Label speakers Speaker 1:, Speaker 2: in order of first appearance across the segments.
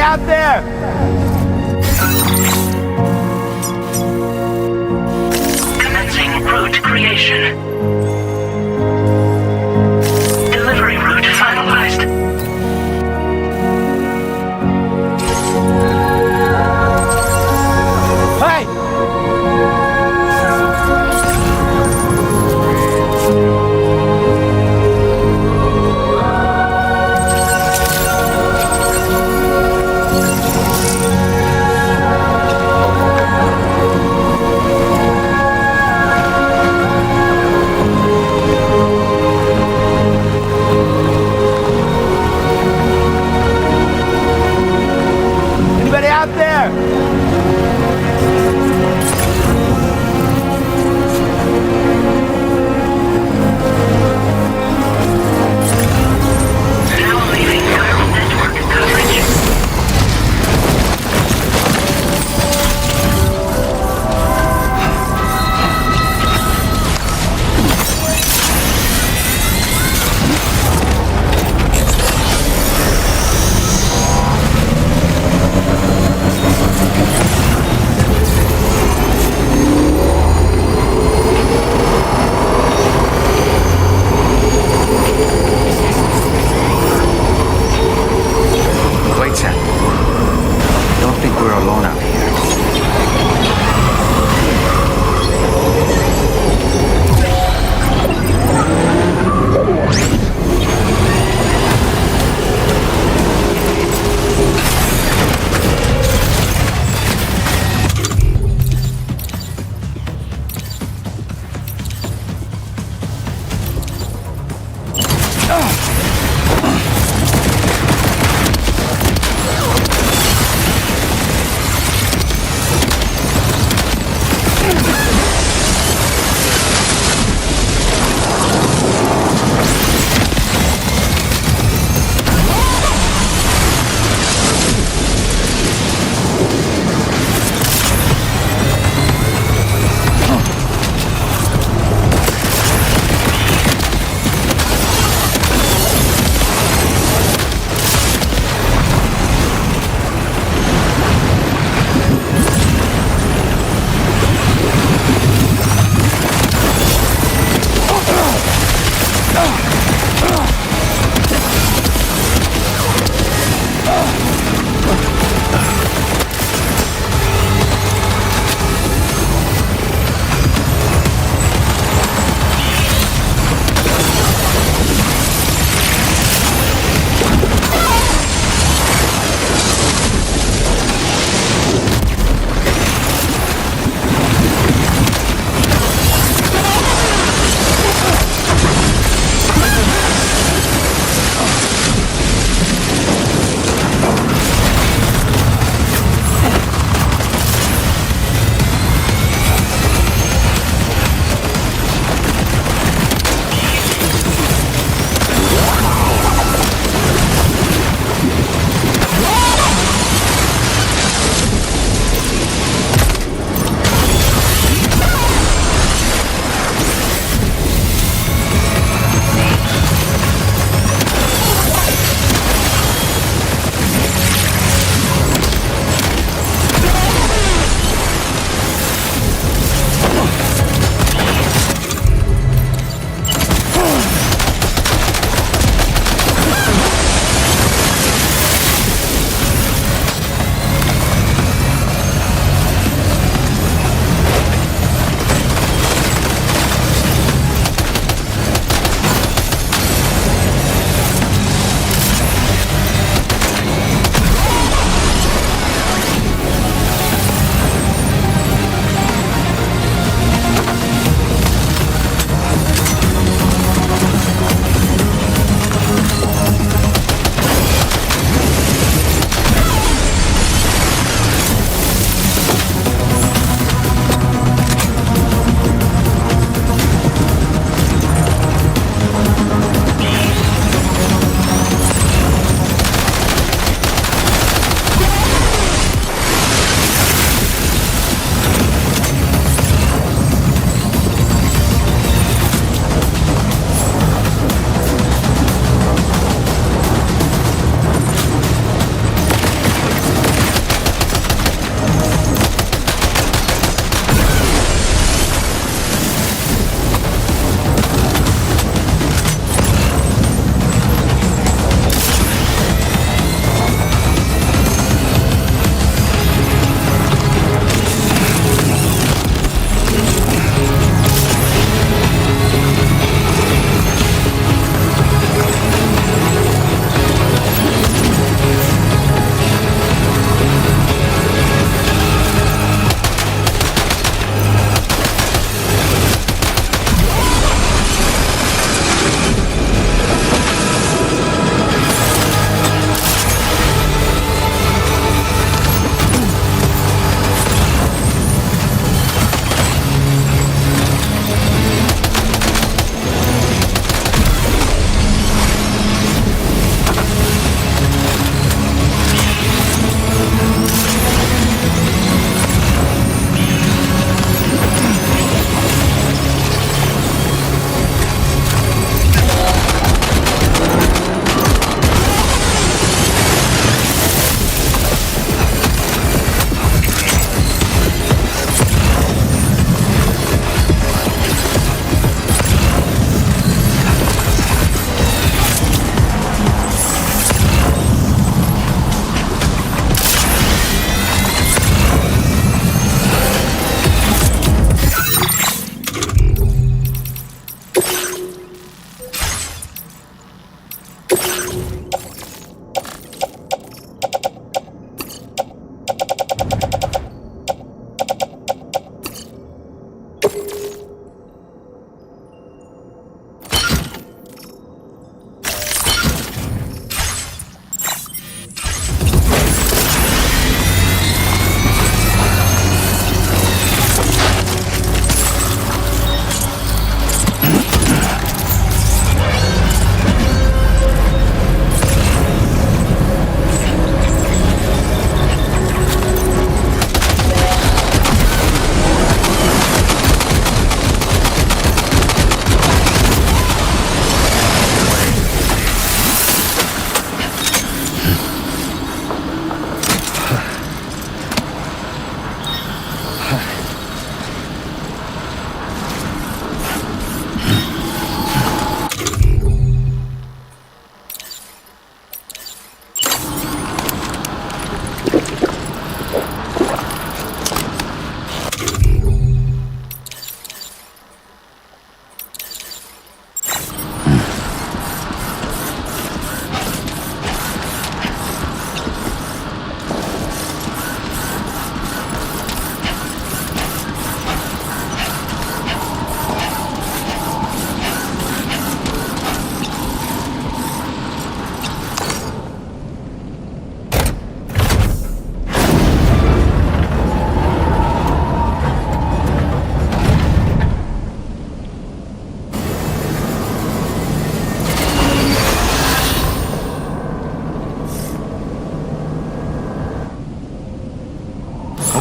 Speaker 1: out there!
Speaker 2: Commencing route creation. Delivery route finalized.
Speaker 1: Hey!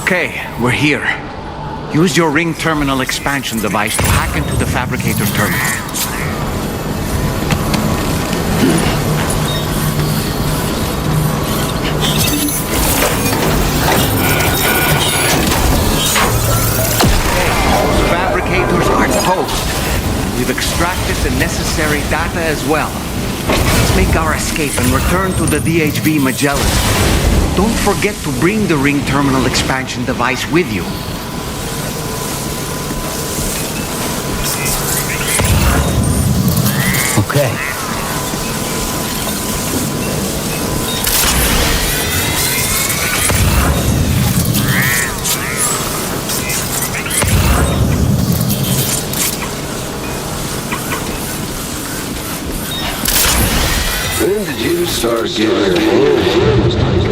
Speaker 1: Okay, we're here. Use your ring terminal expansion device to hack into the fabricator's terminal. Those fabricators are toast. We've extracted the necessary data as well. Let's make our escape and return to the DHB Magellan. Don't forget to bring the ring terminal expansion device with you.
Speaker 3: Okay.
Speaker 4: When did you start getting your hands dirty?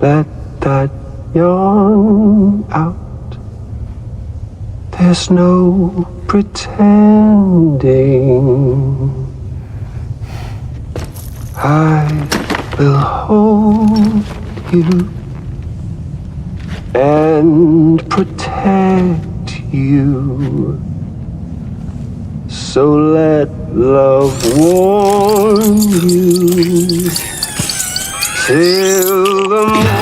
Speaker 5: Let that yawn out. There's no pretending. I will hold you and protect you. So let love warm you till the morning.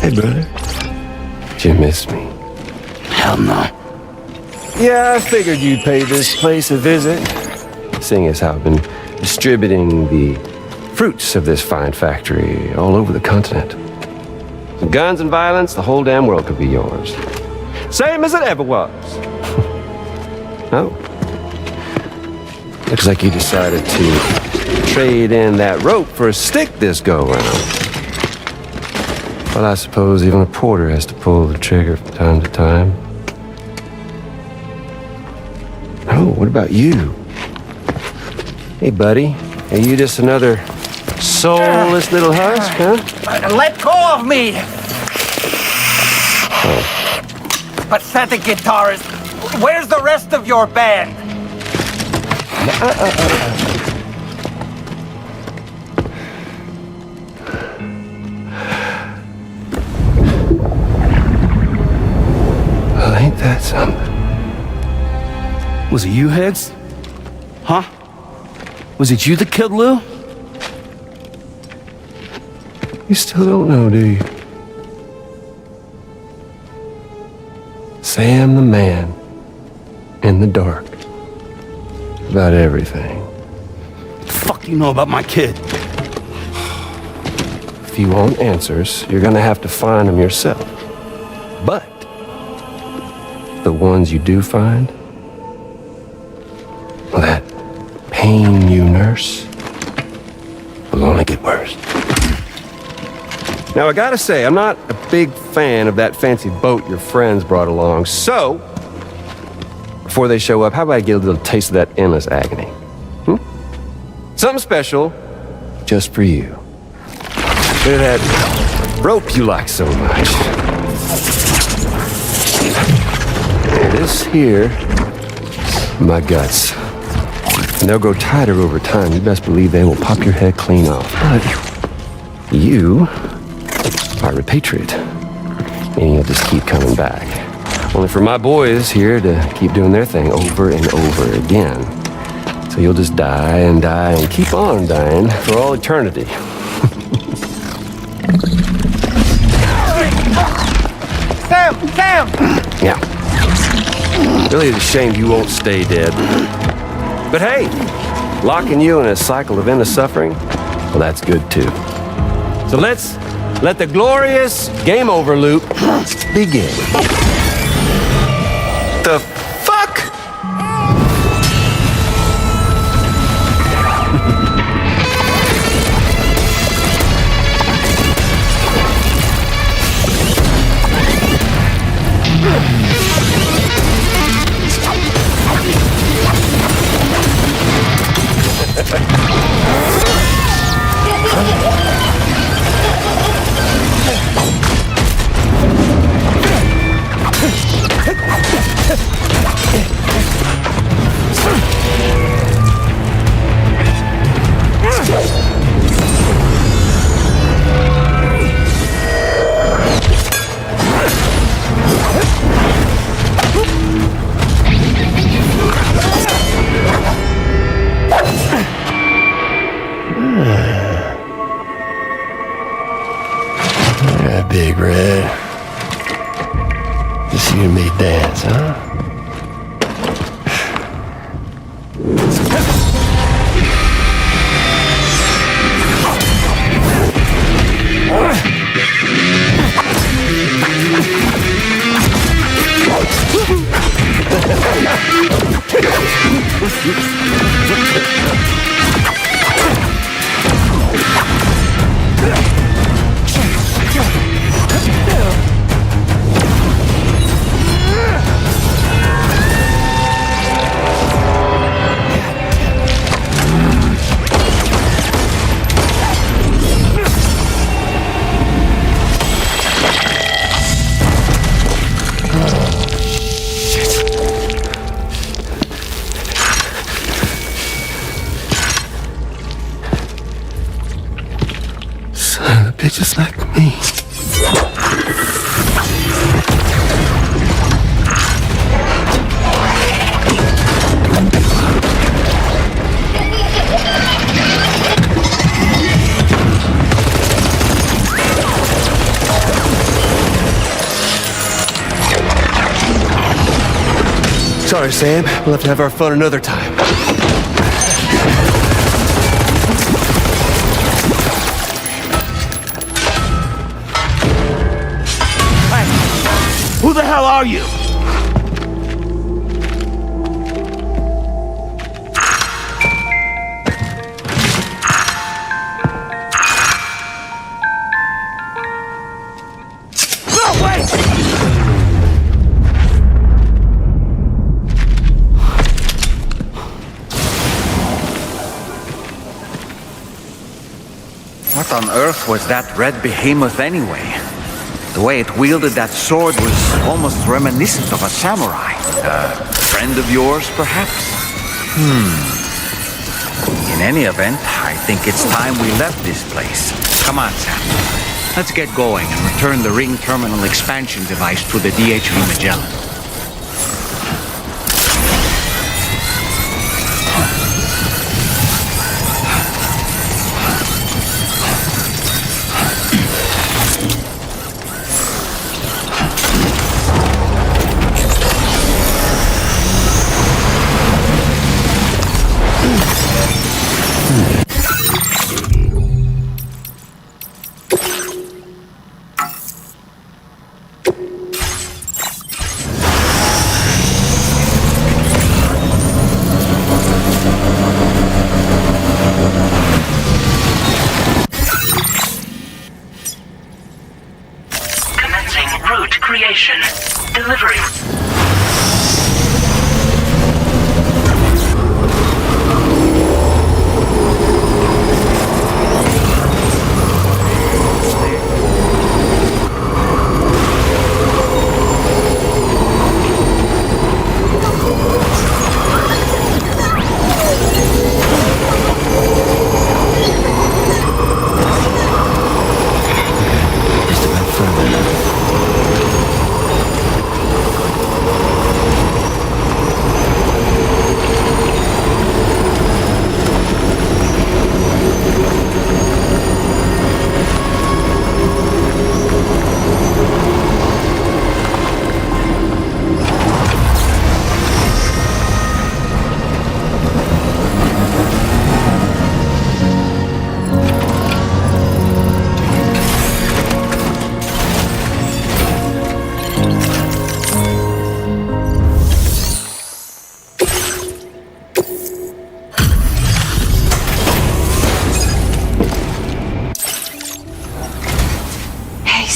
Speaker 4: Hey, brother. Did you miss me?
Speaker 3: Hell no.
Speaker 4: Yeah, I figured you'd pay this place a visit, seeing as how I've been distributing the fruits of this fine factory all over the continent. With guns and violence, the whole damn world could be yours. Same as it ever was. Oh. Looks like you decided to trade in that rope for a stick this go-round. Well, I suppose even a porter has to pull the trigger from time to time. Oh, what about you? Hey, buddy. Are you just another soulless little husk, huh?
Speaker 1: Let go of me! Pathetic guitarist. Where's the rest of your band?
Speaker 4: Well, ain't that something?
Speaker 3: Was it you, Higgs? Huh? Was it you that killed Lou?
Speaker 4: You still don't know, do you? Sam the man in the dark about everything.
Speaker 3: What the fuck do you know about my kid?
Speaker 4: If you want answers, you're gonna have to find them yourself. But the ones you do find, well, that pain you nurse will only get worse. Now, I gotta say, I'm not a big fan of that fancy boat your friends brought along, so before they show up, how about I get a little taste of that endless agony? Something special just for you. Look at that rope you like so much. This here, my guts. And they'll grow tighter over time. You best believe they will pop your head clean off. But you are a patriot. And you'll just keep coming back. Only for my boys here to keep doing their thing over and over again. So you'll just die and die and keep on dying for all eternity.
Speaker 5: Sam!
Speaker 4: Yeah. Really is a shame you won't stay dead. But hey, locking you in a cycle of endless suffering, well, that's good too. So let's let the glorious game over loop begin. The fuck?
Speaker 6: Yeah, Big Red. Just you and me dance, huh? Son of a bitch, just like me.
Speaker 4: Sorry, Sam. We'll have to have our fun another time.
Speaker 3: Who the hell are you? No, wait!
Speaker 1: What on earth was that red behemoth anyway? The way it wielded that sword was almost reminiscent of a samurai. A friend of yours, perhaps? In any event, I think it's time we left this place. Come on, Sam. Let's get going and return the ring terminal expansion device to the DHV Magellan.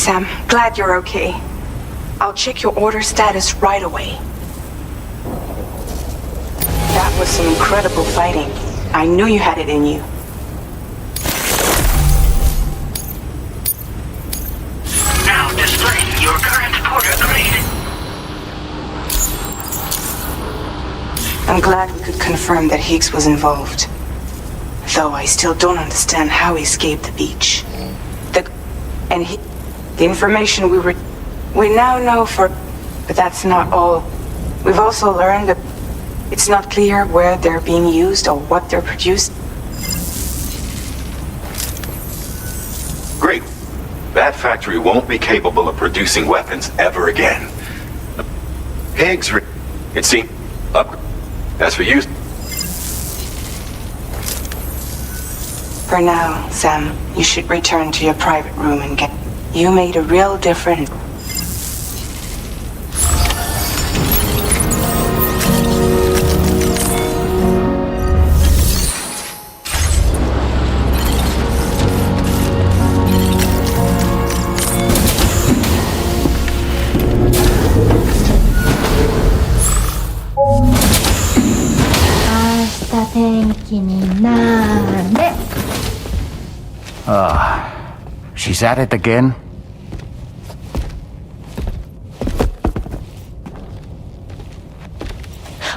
Speaker 7: Sam. Glad you're okay. I'll check your order status right away. That was some incredible fighting. I knew you had it in you.
Speaker 2: Now displaying your current order grade.
Speaker 7: I'm glad we could confirm that Higgs was involved. Though I still don't understand how he escaped the beach. The information we now know but that's not all. We've also learned that it's not clear where they're being used or what they're produced.
Speaker 8: Great. That factory won't be capable of producing weapons ever again. Higgs, it seems, as for you.
Speaker 7: For now, Sam, you should return to your private room and get... You made a real difference.
Speaker 1: She's at it again?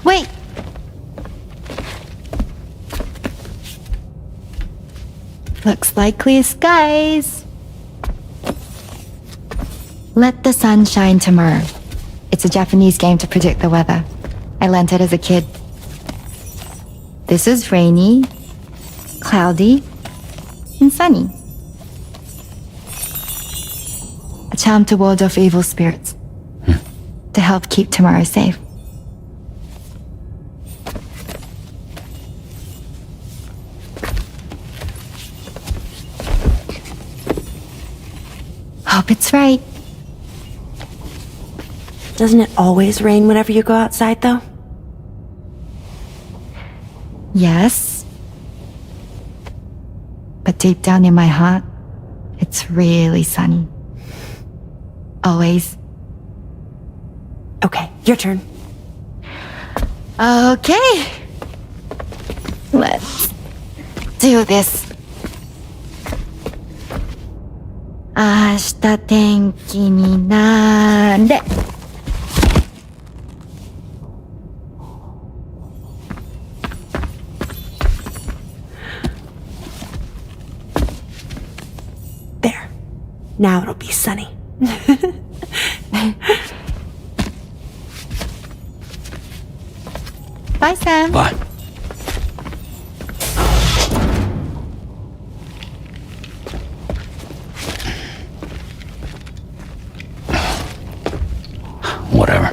Speaker 9: Wait! Looks like clear skies. Let the sun shine tomorrow. It's a Japanese game to predict the weather. I learned it as a kid. This is rainy, cloudy, and sunny. A charm to ward off evil spirits. To help keep tomorrow safe. Hope it's right.
Speaker 10: Doesn't it always rain whenever you go outside, though?
Speaker 9: Yes. But deep down in my heart, it's really sunny. Always.
Speaker 10: Okay, your turn.
Speaker 9: Okay. Let's do this. 明日天気になれ。
Speaker 10: There. Now it'll be sunny.
Speaker 9: Bye, Sam.
Speaker 3: Bye. Whatever.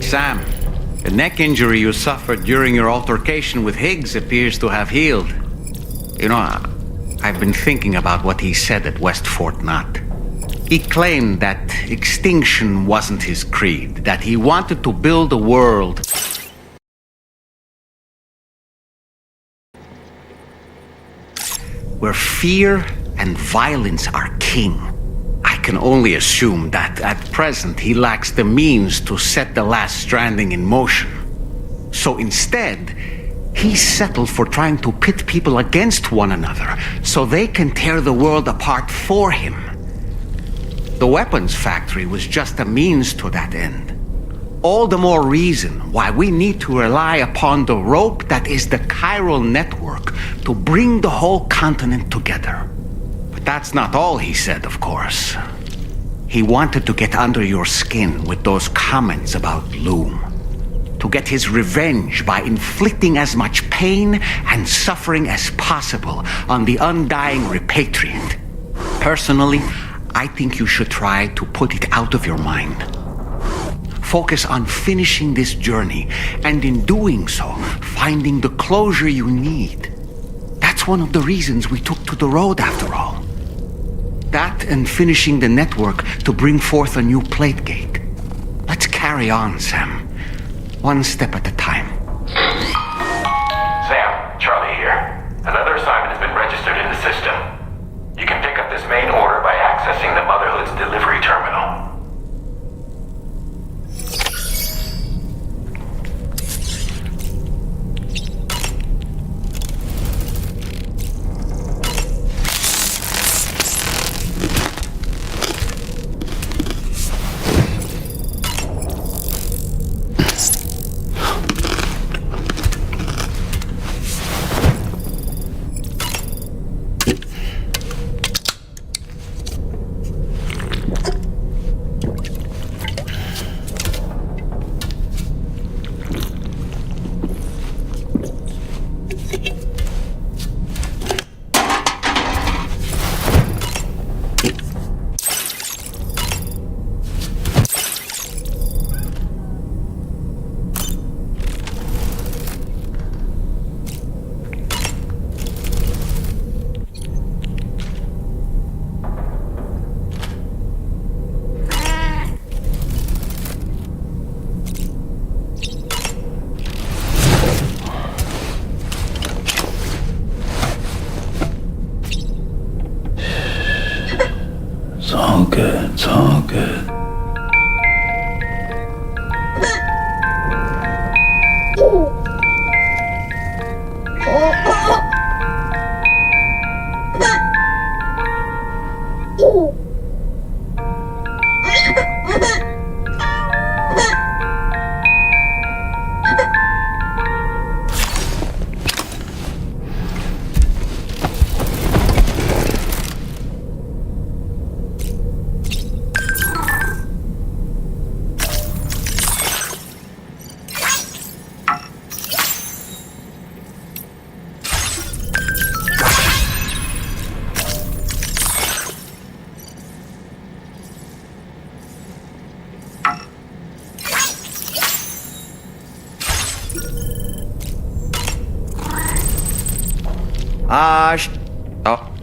Speaker 1: Sam, the neck injury you suffered during your altercation with Higgs appears to have healed. You know, I've been thinking about what he said at West Fort Knot. He claimed that extinction wasn't his creed, that he wanted to build a world where fear and violence are king. I can only assume that at present he lacks the means to set the last Stranding in motion. So instead, he settled for trying to pit people against one another so they can tear the world apart for him. The weapons factory was just a means to that end. All the more reason why we need to rely upon the rope that is the chiral network to bring the whole continent together. But That's not all he said, of course. He wanted to get under your skin with those comments about Loom. To get his revenge by inflicting as much pain and suffering as possible on the undying repatriant. Personally, I think you should try to put it out of your mind. Focus on finishing this journey, and in doing so, finding the closure you need. That's one of the reasons we took to the road, after all. That and finishing the network to bring forth a new plate gate. Let's carry on, Sam. One step at a time.
Speaker 8: Sam, Charlie here. Another assignment has been registered in the system. You can pick up this main order by accessing the Motherhood's delivery terminal.
Speaker 3: It's all good.
Speaker 1: Oh.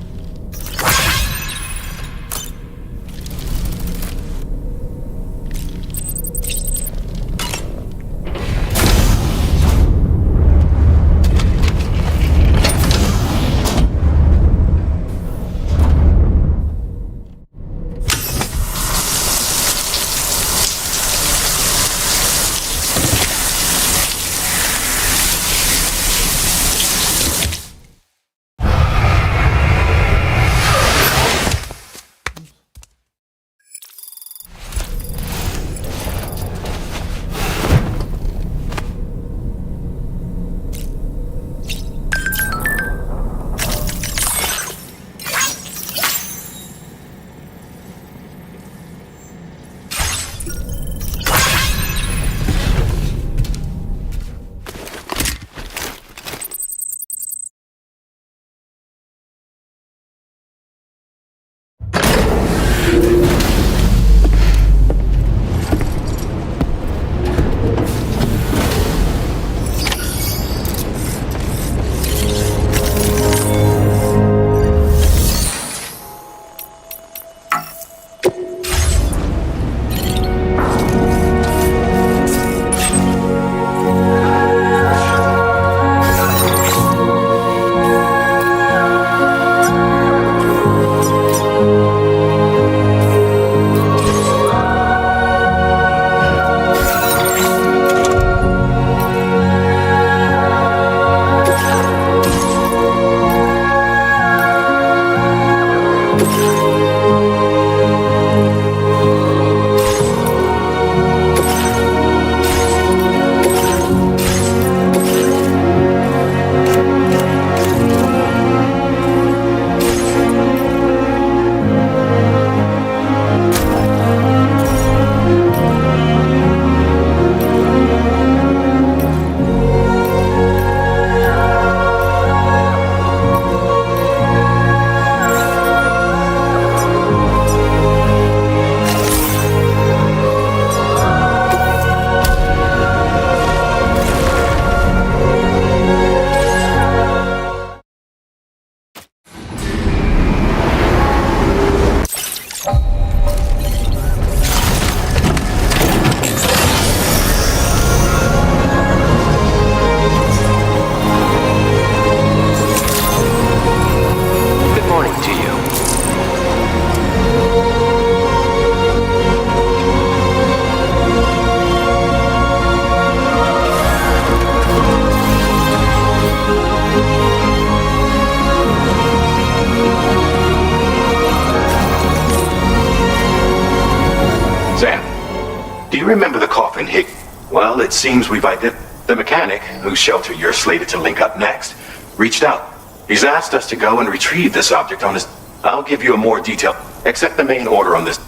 Speaker 8: Well, it seems we've identified the mechanic, whose shelter you're slated to link up next, reached out. He's asked us to go and retrieve this object on his... I'll give you a more detailed... Accept the main order on this.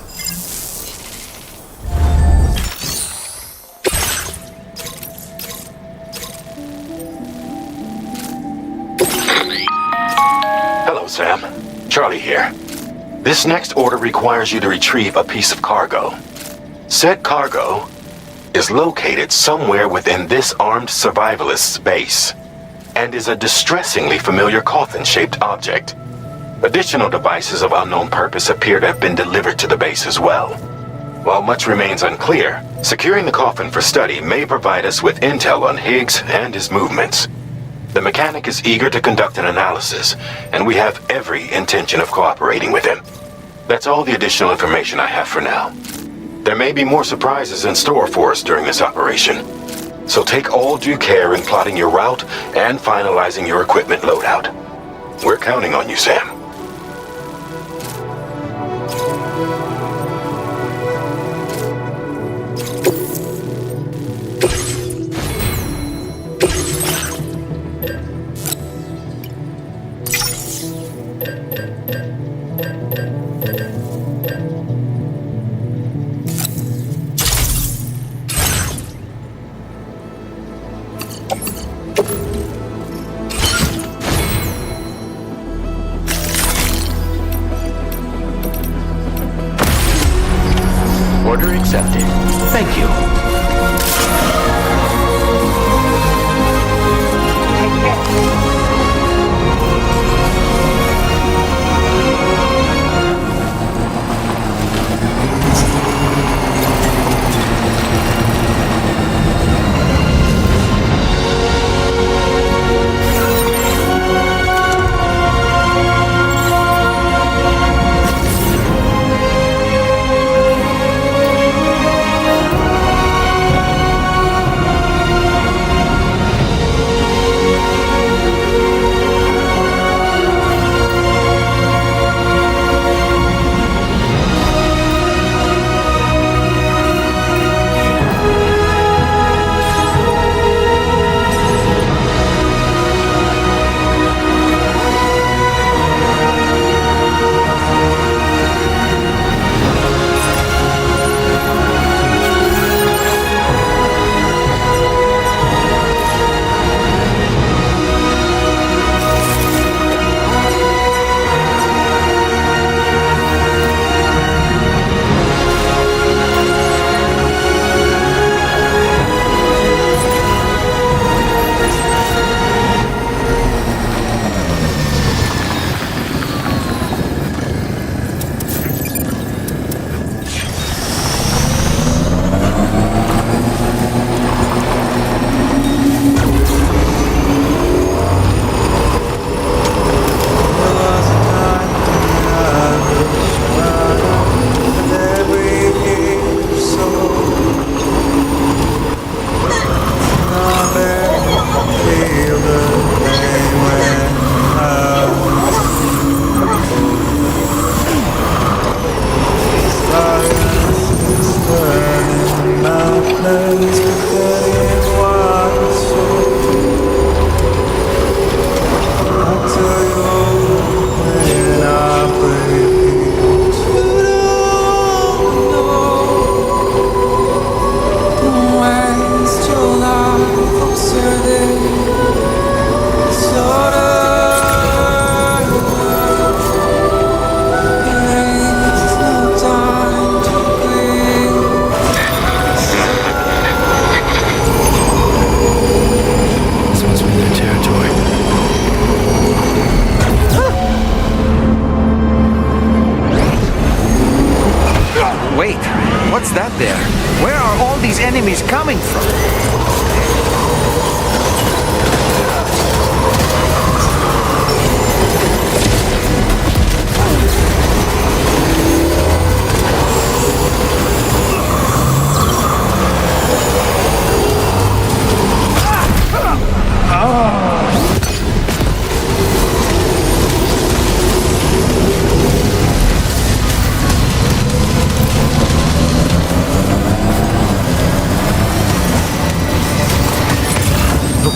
Speaker 8: Hello, Sam. Charlie here. This next order requires you to retrieve a piece of cargo. Said cargo is located somewhere within this armed survivalist's base, and is a distressingly familiar coffin-shaped object. Additional devices of unknown purpose appear to have been delivered to the base as well. While much remains unclear, securing the coffin for study may provide us with intel on Higgs and his movements. The mechanic is eager to conduct an analysis, and we have every intention of cooperating with him. That's all the additional information I have for now. There may be more surprises in store for us during this operation, so take all due care in plotting your route and finalizing your equipment loadout. We're counting on you, Sam.
Speaker 1: Order accepted. Thank you.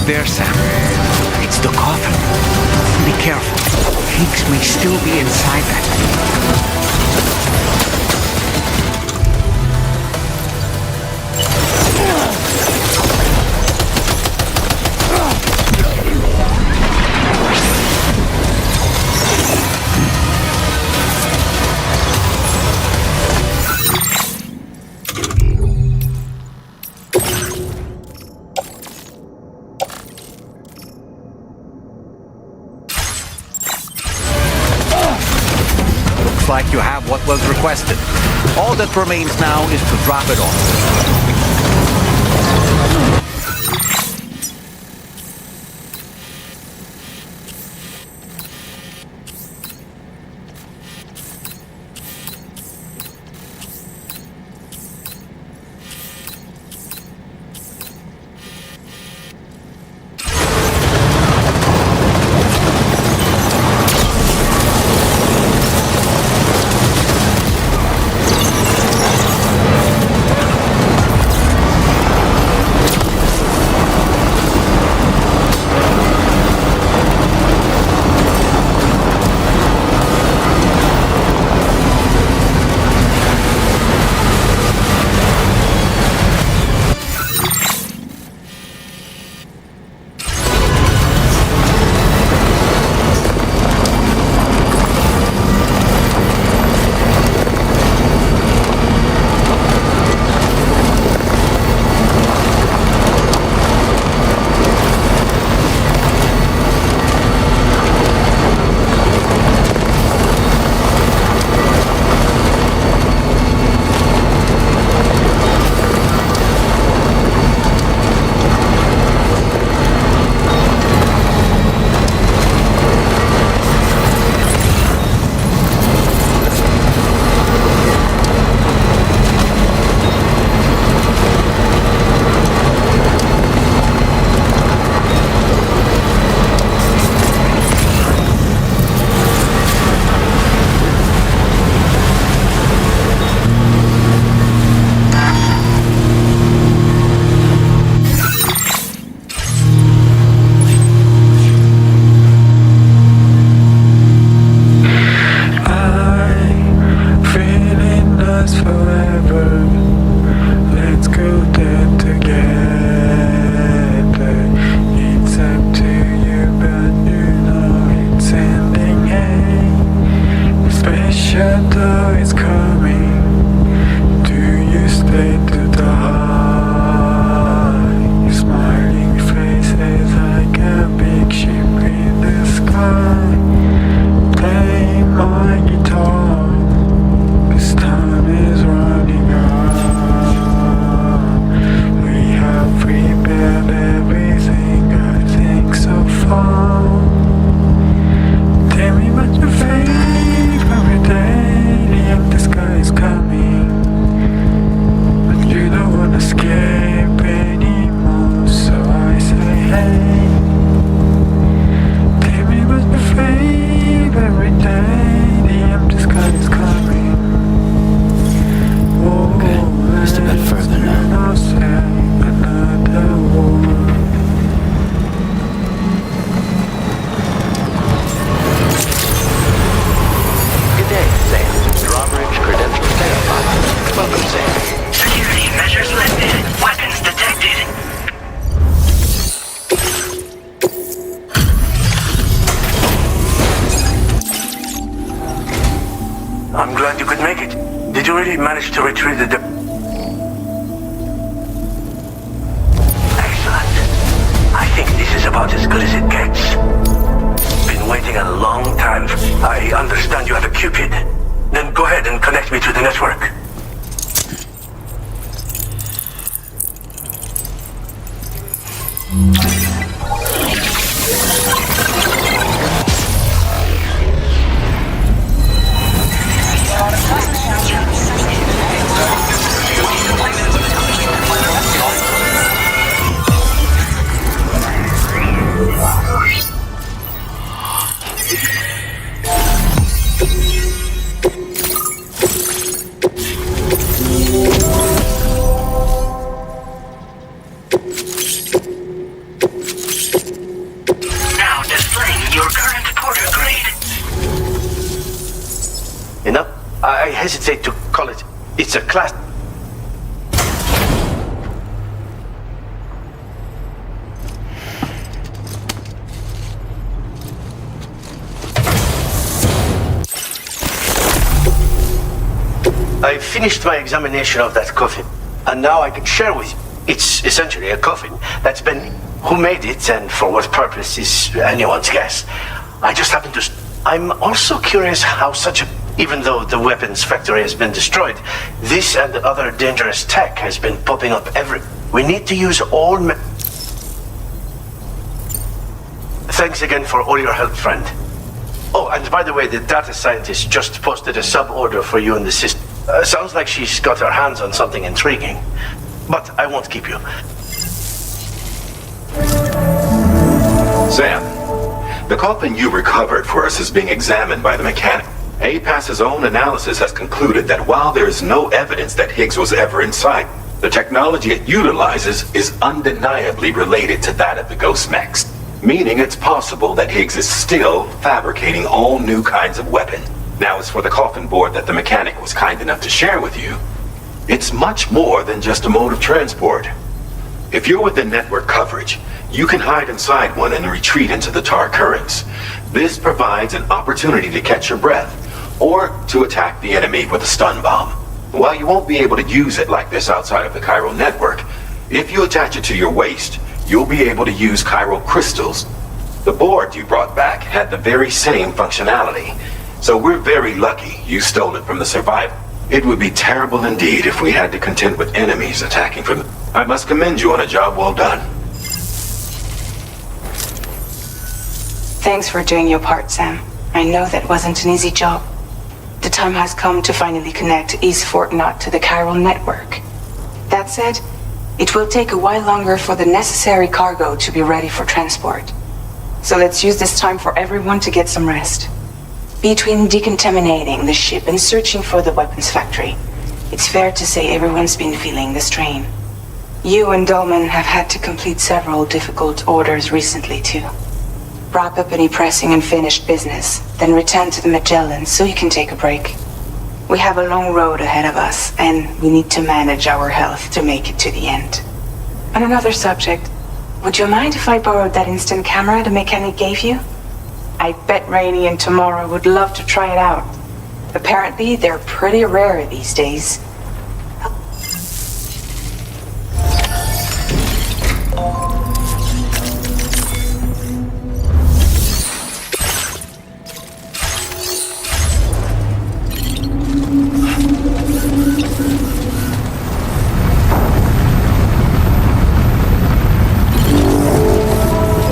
Speaker 1: there, Sam. It's the coffin. Be careful. Higgs may still be inside that. Looks like you have what was requested. All that remains now is to drop it off.
Speaker 11: I'm glad you could make it. Did you really manage to retrieve the... Excellent. I think this is about as good as it gets. Been waiting a long time. I understand you have a Cupid. Then go ahead and connect me to the network.
Speaker 2: Now displaying your current porter grade.
Speaker 11: Enough? I hesitate to call it. It's a class. I finished my examination of that coffin, and now I can share with you. It's essentially a coffin that's been... Who made it and for what purpose is anyone's guess. I just happen to... I'm also curious how such a... Even though the weapons factory has been destroyed, this and other dangerous tech has been popping up every... We need to use all... Thanks again for all your help, friend. Oh, and by the way, the data scientist just posted a sub-order for you in the system. Sounds like she's got her hands on something intriguing. But I won't keep you.
Speaker 8: Sam, the coffin you recovered for us is being examined by the mechanic. APAS's own analysis has concluded that while there is no evidence that Higgs was ever inside, the technology it utilizes is undeniably related to that of the Ghost Mechs, meaning it's possible that Higgs is still fabricating all new kinds of weapons. Now, as for the coffin board that the mechanic was kind enough to share with you, it's much more than just a mode of transport. If you're within network coverage, you can hide inside one and retreat into the tar currents. This provides an opportunity to catch your breath, or to attack the enemy with a stun bomb. While you won't be able to use it like this outside of the chiral network, if you attach it to your waist, you'll be able to use chiral crystals. The board you brought back had the very same functionality, so we're very lucky you stole it from the survivor. It would be terrible indeed if we had to contend with enemies attacking from... I must commend you on a job well done.
Speaker 7: Thanks for doing your part, Sam. I know that wasn't an easy job. The time has come to finally connect East Fort Knot to the chiral network. That said, it will take a while longer for the necessary cargo to be ready for transport. So let's use this time for everyone to get some rest. Between decontaminating the ship and searching for the weapons factory, it's fair to say everyone's been feeling the strain. You and Dolman have had to complete several difficult orders recently too. Wrap up any pressing and finished business, then return to the Magellan so you can take a break. We have a long road ahead of us, and we need to manage our health to make it to the end. On another subject, would you mind if I borrowed that instant camera the mechanic gave you? I bet Rainey and Tamara would love to try it out. Apparently, they're pretty rare these days.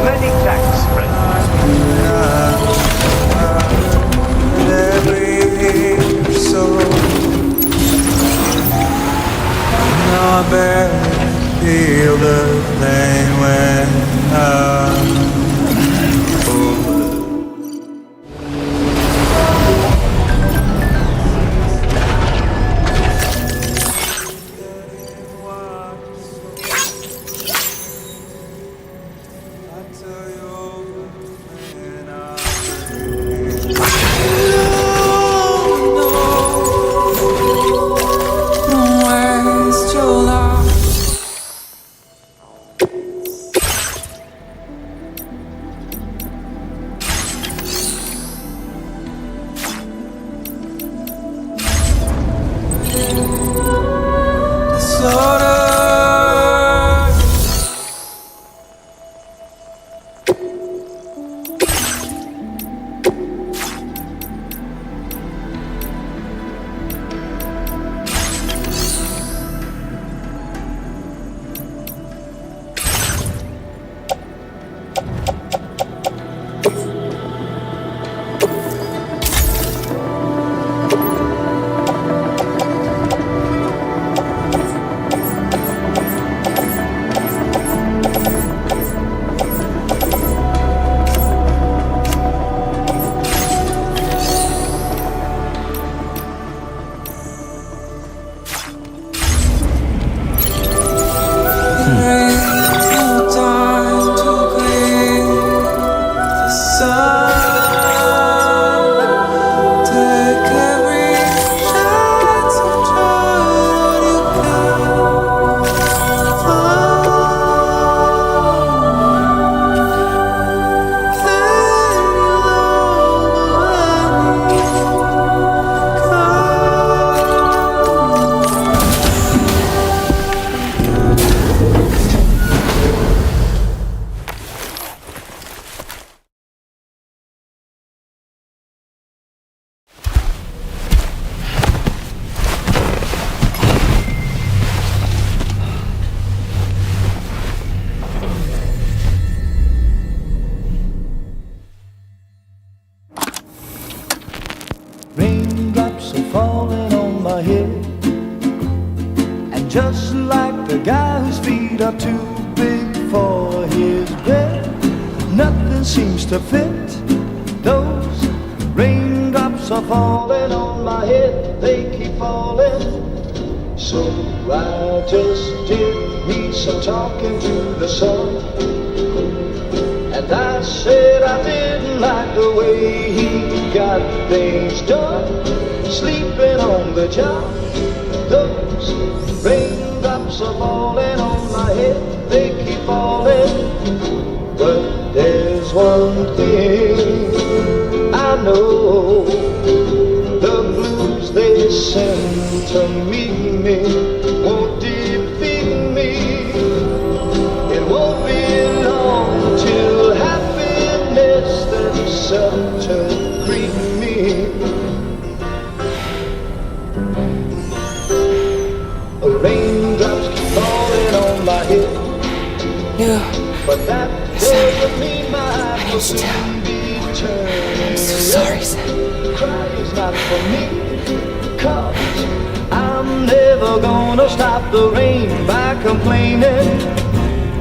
Speaker 11: Many thanks, friend.
Speaker 5: Feel the pain when I just like the guy whose feet are too big for his bed. Nothing seems to fit. Those raindrops are falling on my head, they keep falling. So I just did me some talking to the sun, and I said I didn't like the way he got things done, sleeping on the job. Those raindrops are falling on my head, they keep falling. But there's one thing I know, the blues they send to meet me won't defeat me. It won't be long till happiness themselves to greet me. Raindrops keep falling on my head, but that doesn't mean my eyes will soon be turning.
Speaker 9: I'm so sorry, Sam.
Speaker 5: Cry is not for me, 'cause I'm never gonna stop the rain by complaining,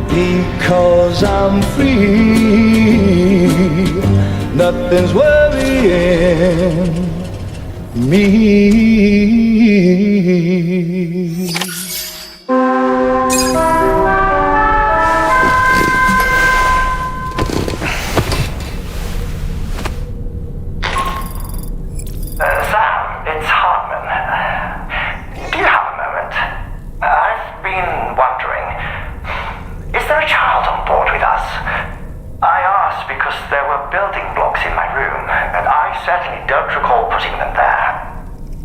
Speaker 5: because I'm free. Nothing's worrying me.
Speaker 2: Sam, it's Hartman. Do you have a moment? I've been wondering, is there a child on board with us? I asked because there were building blocks in my room, and I certainly don't recall putting them there.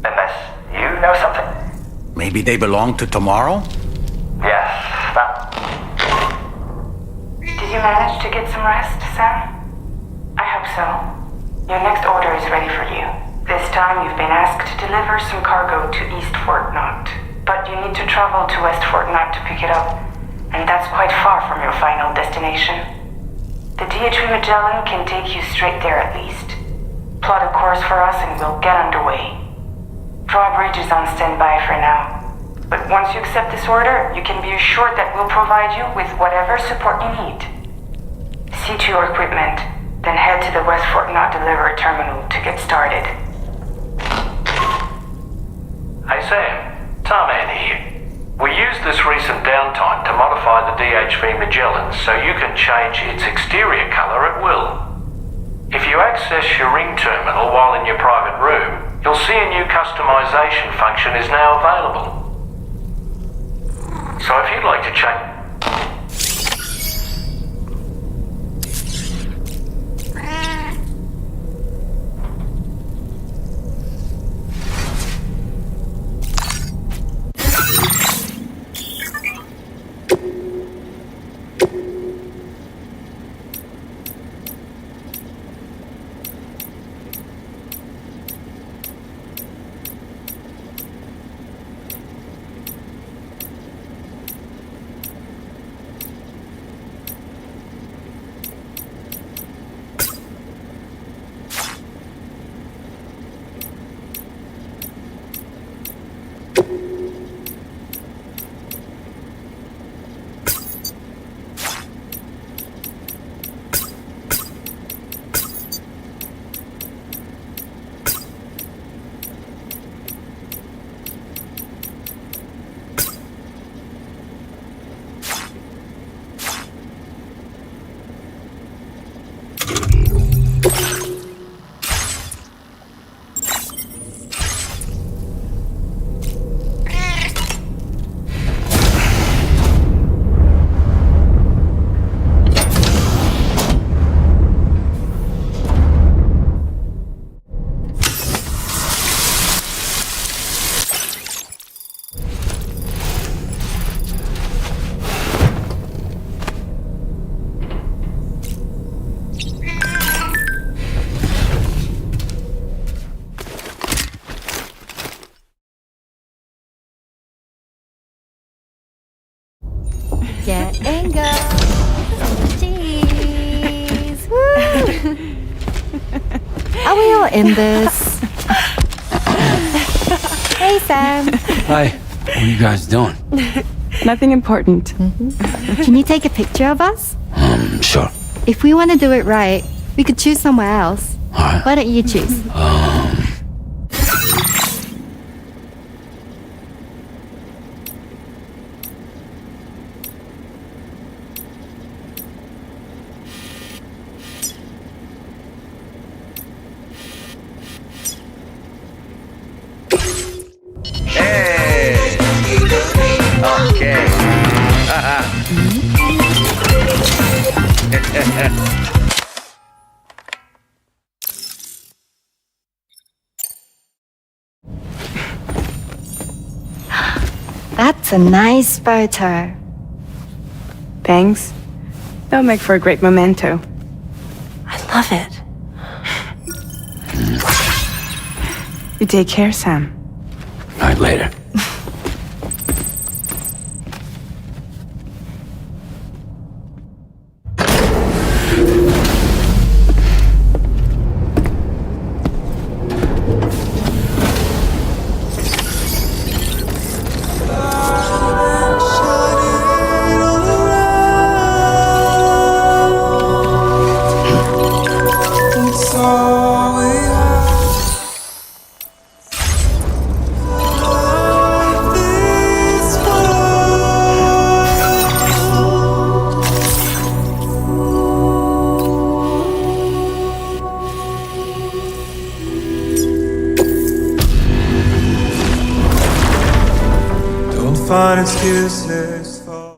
Speaker 2: Unless you know something?
Speaker 1: Maybe they belong to tomorrow?
Speaker 2: Yes, that...
Speaker 7: Did you manage to get some rest, Sam? I hope so. Your next order is ready for you. This time you've been asked to deliver some cargo to East Fort Knott. But you need to travel to West Fort Knott to pick it up, and that's quite far from your final destination. The DHV Magellan can take you straight there at least. Plot a course for us and we'll get underway. Drawbridge is on standby for now. But once you accept this order, you can be assured that we'll provide you with whatever support you need. See to your equipment, then head to the West Fort Knott delivery terminal to get started.
Speaker 12: Hey Sam, Tarman here. We used this recent downtime to modify the DHV Magellan so you can change its exterior color at will. If you access your ring terminal while in your private room, you'll see a new customization function is now available. So if you'd like to change...
Speaker 9: Get and go. Cheese. Woo. Are we all in this? Hey, Sam.
Speaker 3: Hi. What are you guys doing?
Speaker 7: Nothing important.
Speaker 9: Can you take a picture of us?
Speaker 3: Sure.
Speaker 9: If we want to do it right, we could choose somewhere else.
Speaker 3: Alright.
Speaker 9: Why don't you choose?
Speaker 1: Hey! Okay.
Speaker 9: That's a nice photo.
Speaker 7: Thanks. That'll make for a great memento.
Speaker 10: I love it.
Speaker 7: You take care, Sam.
Speaker 3: Alright, later.
Speaker 5: Find excuses for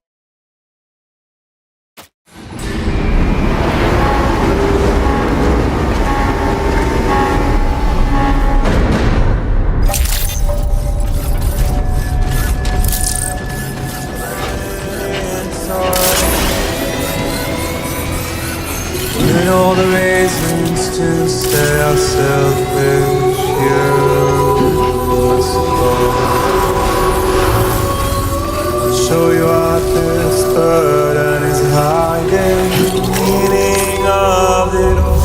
Speaker 5: and all the reasons to stay are selfish. I suppose. Show you what this burden is hiding, the meaning of it all.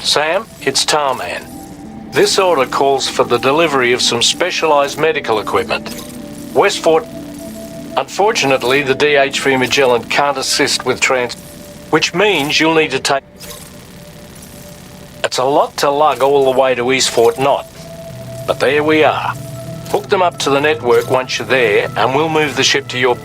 Speaker 12: Sam, it's Tarman. This order calls for the delivery of some specialized medical equipment. Westfort. Unfortunately, the DHV Magellan can't assist with which means you'll need to take. It's a lot to lug all the way to East Fort Knot, but there we are. Hook them up to the network once you're there, and we'll move the ship to your...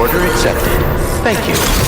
Speaker 1: Order accepted. Thank you.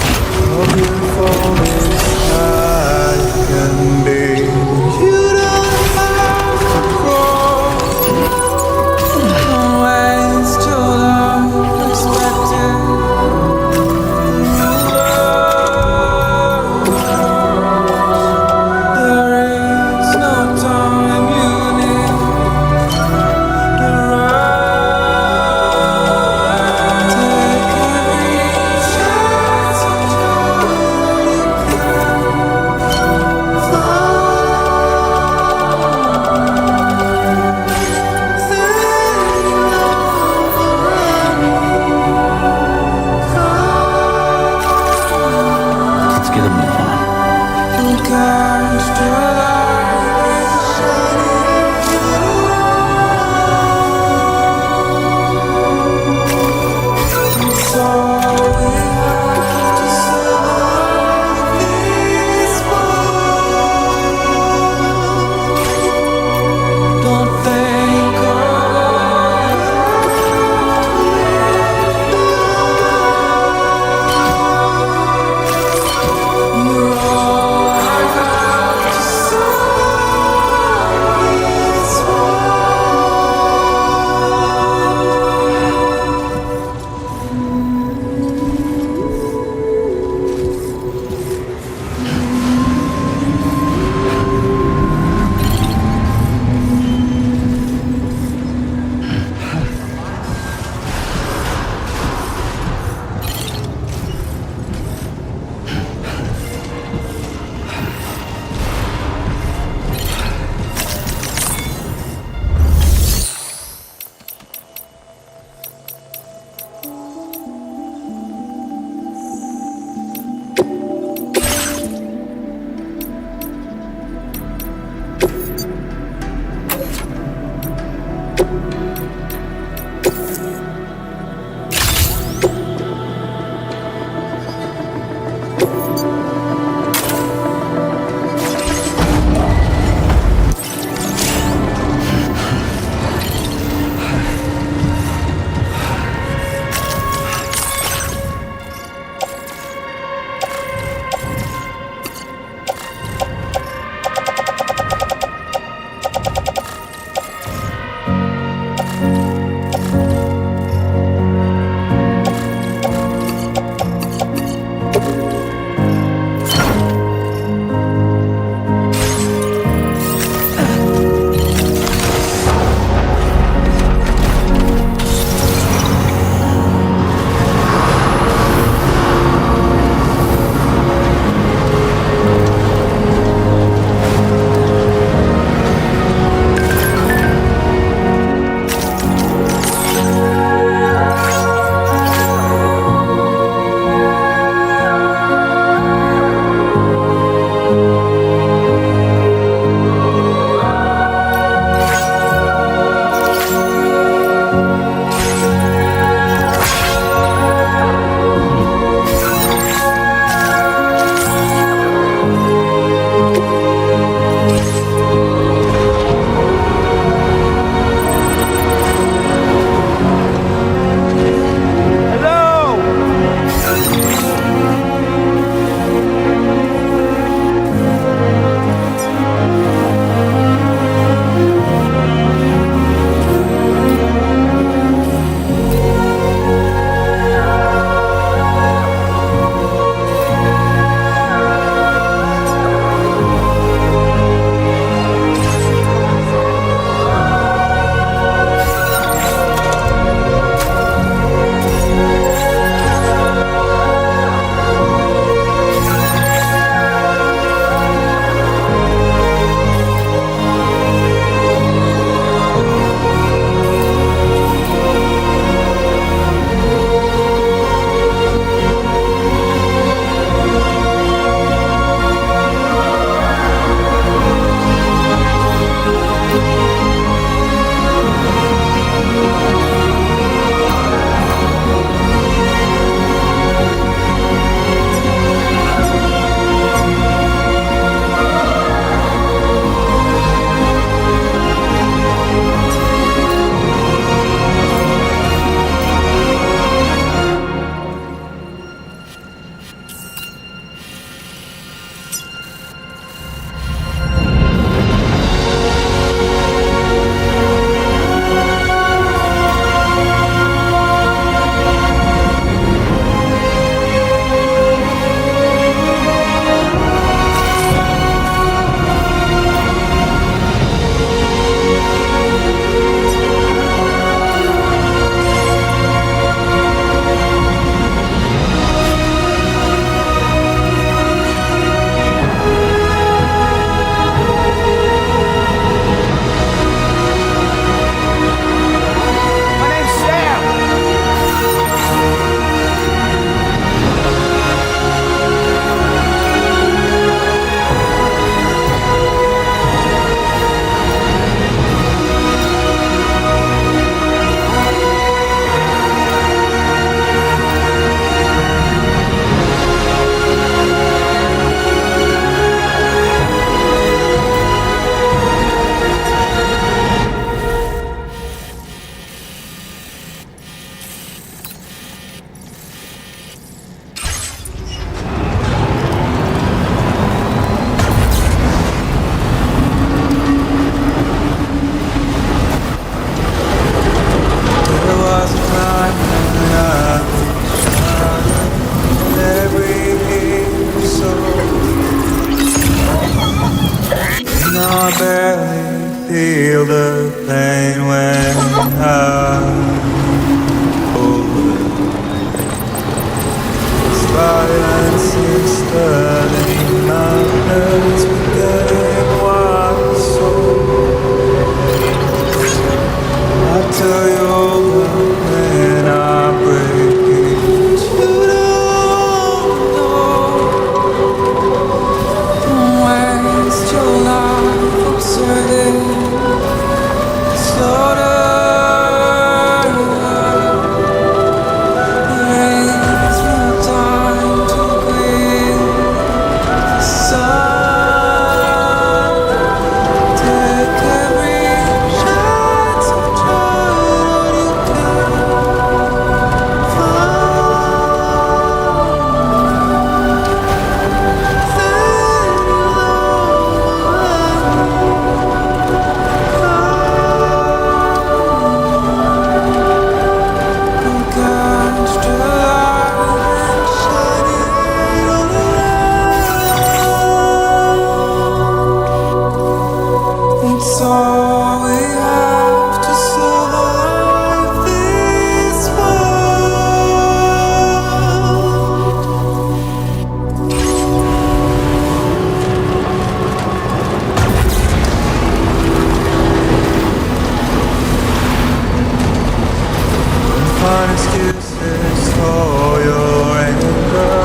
Speaker 5: find excuses for your anger,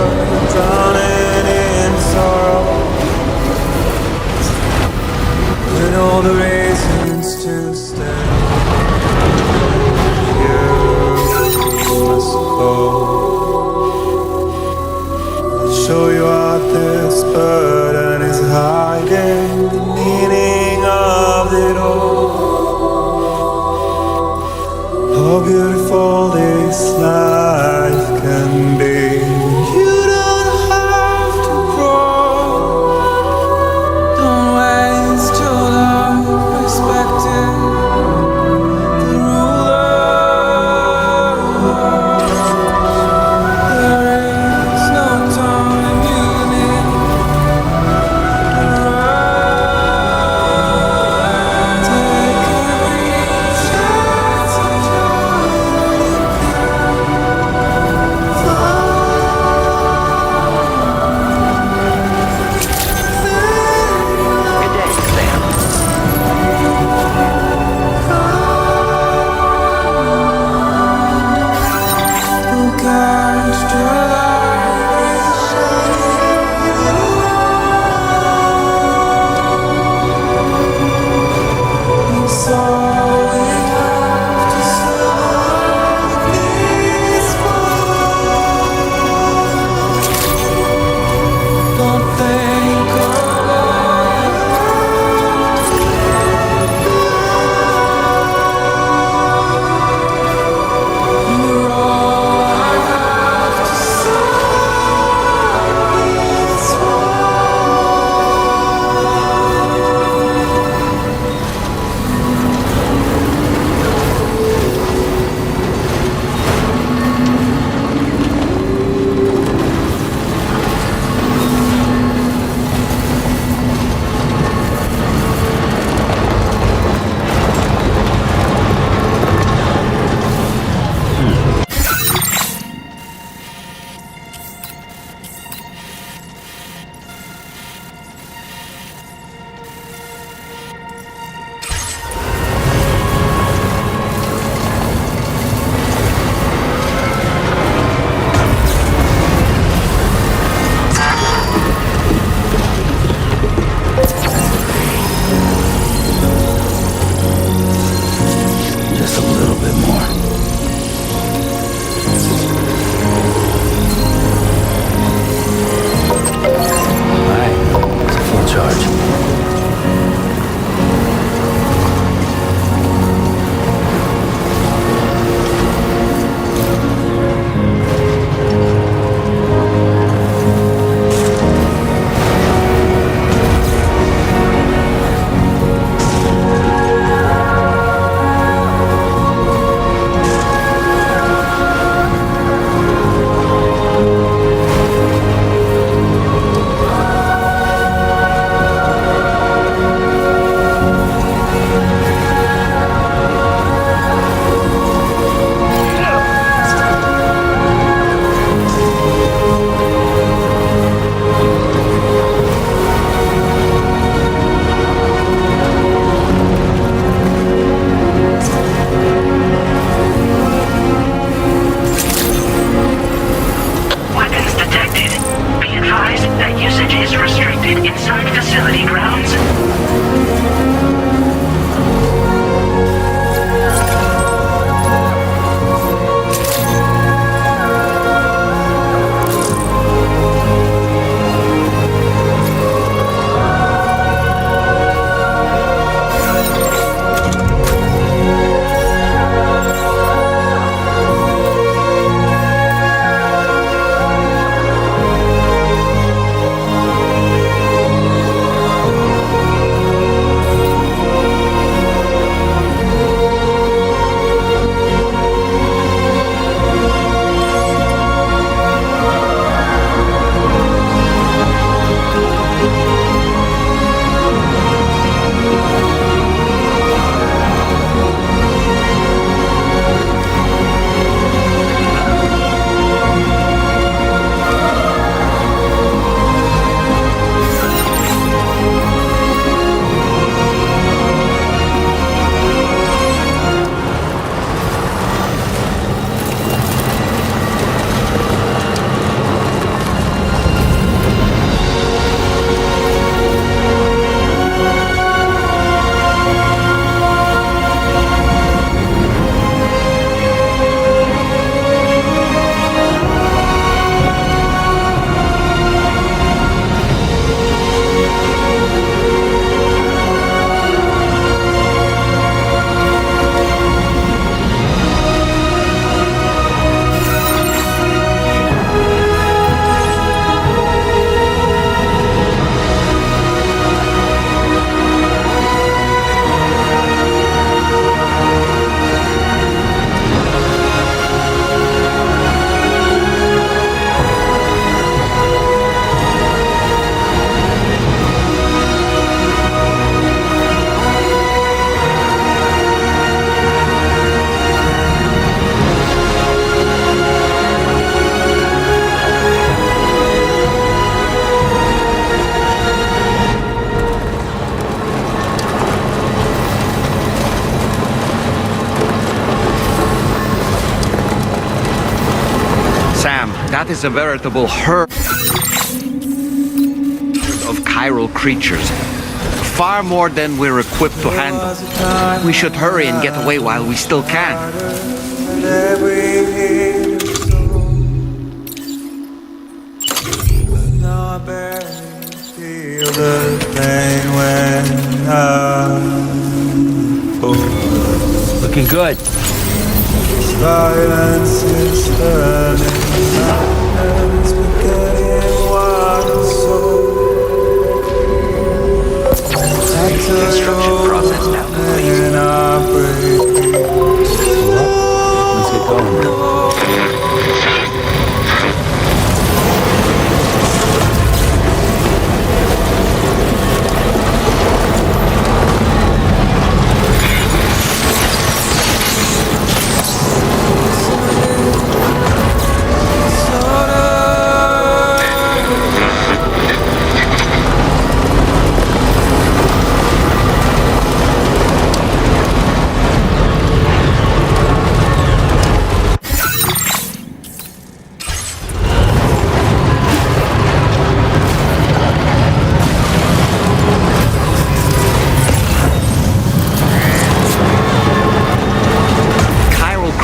Speaker 5: drowning in sorrow. And all the reasons to stay, you must go. I'll show you out this burden is hiding, the meaning of it all. How beautiful this life can be. You don't have to grow. Don't waste your life.
Speaker 1: That is a veritable herd of chiral creatures. Far more than we're equipped to handle. We should hurry and get away while we still can.
Speaker 3: Looking good.
Speaker 5: Silence is turning madness, beginning one soul.
Speaker 12: Construction process now complete.
Speaker 3: Let's get going.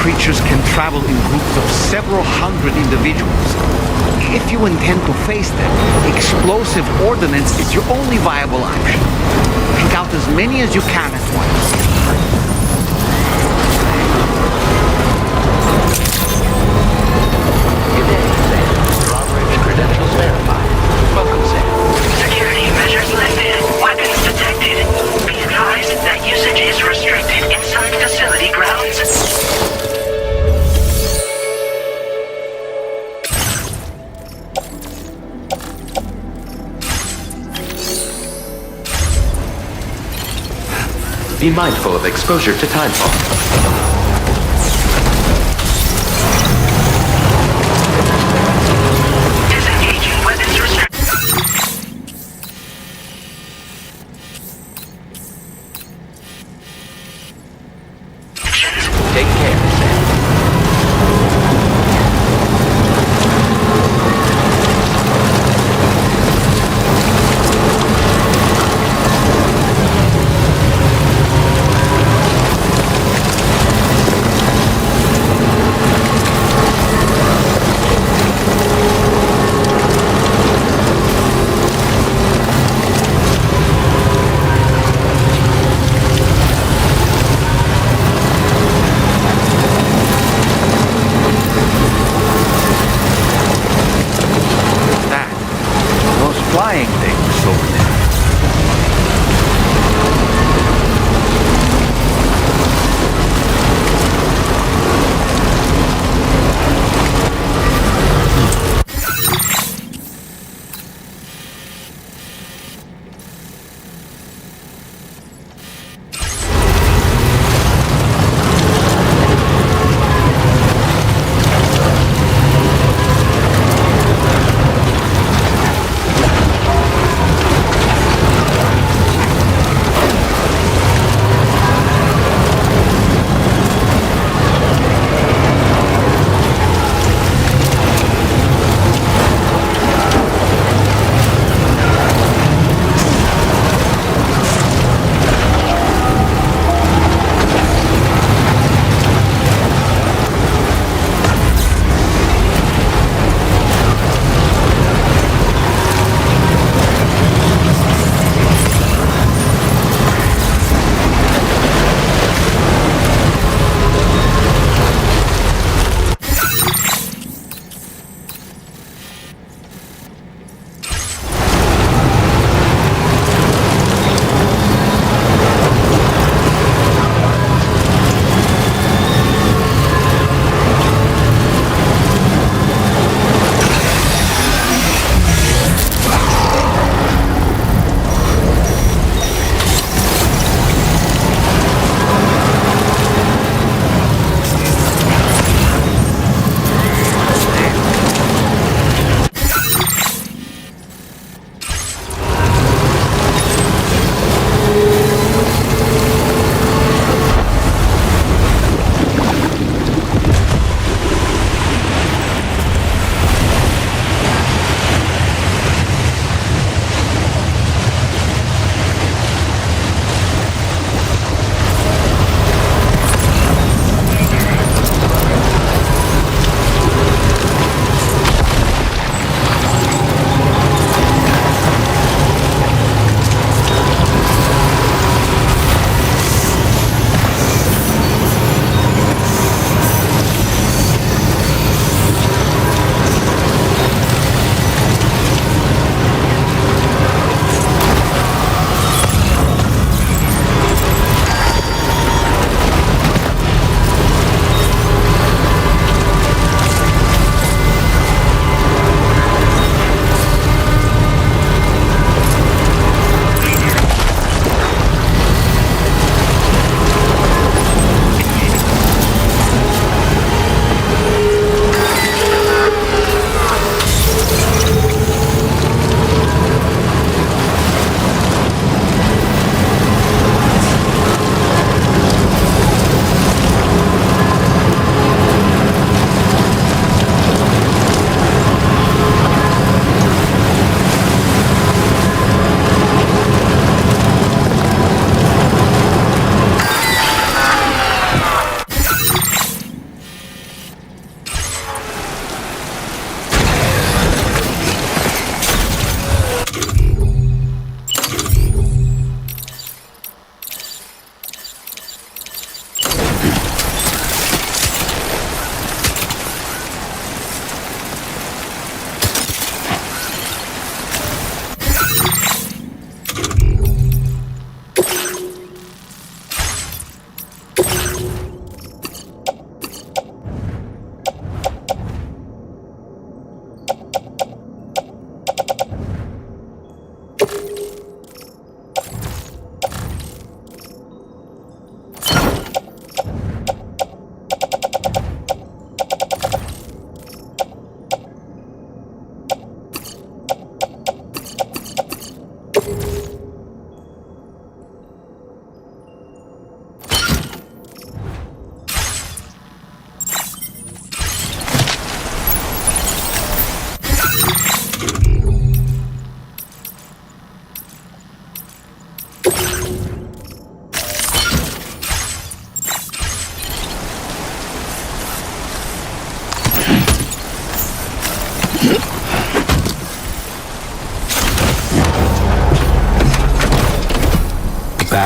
Speaker 1: Creatures can travel in groups of several hundred individuals. If you intend to face them, explosive ordnance is your only viable option. Pick out as many as you can at once.
Speaker 12: Good day, Sam. Drawbridge credentials verified. Welcome, Sam.
Speaker 2: Security measures lifted. Weapons detected. Be advised that usage is restricted inside facility grounds.
Speaker 12: Be mindful of exposure to timefall.
Speaker 2: Disengaging weapons restrictions.
Speaker 12: Take care, Sam.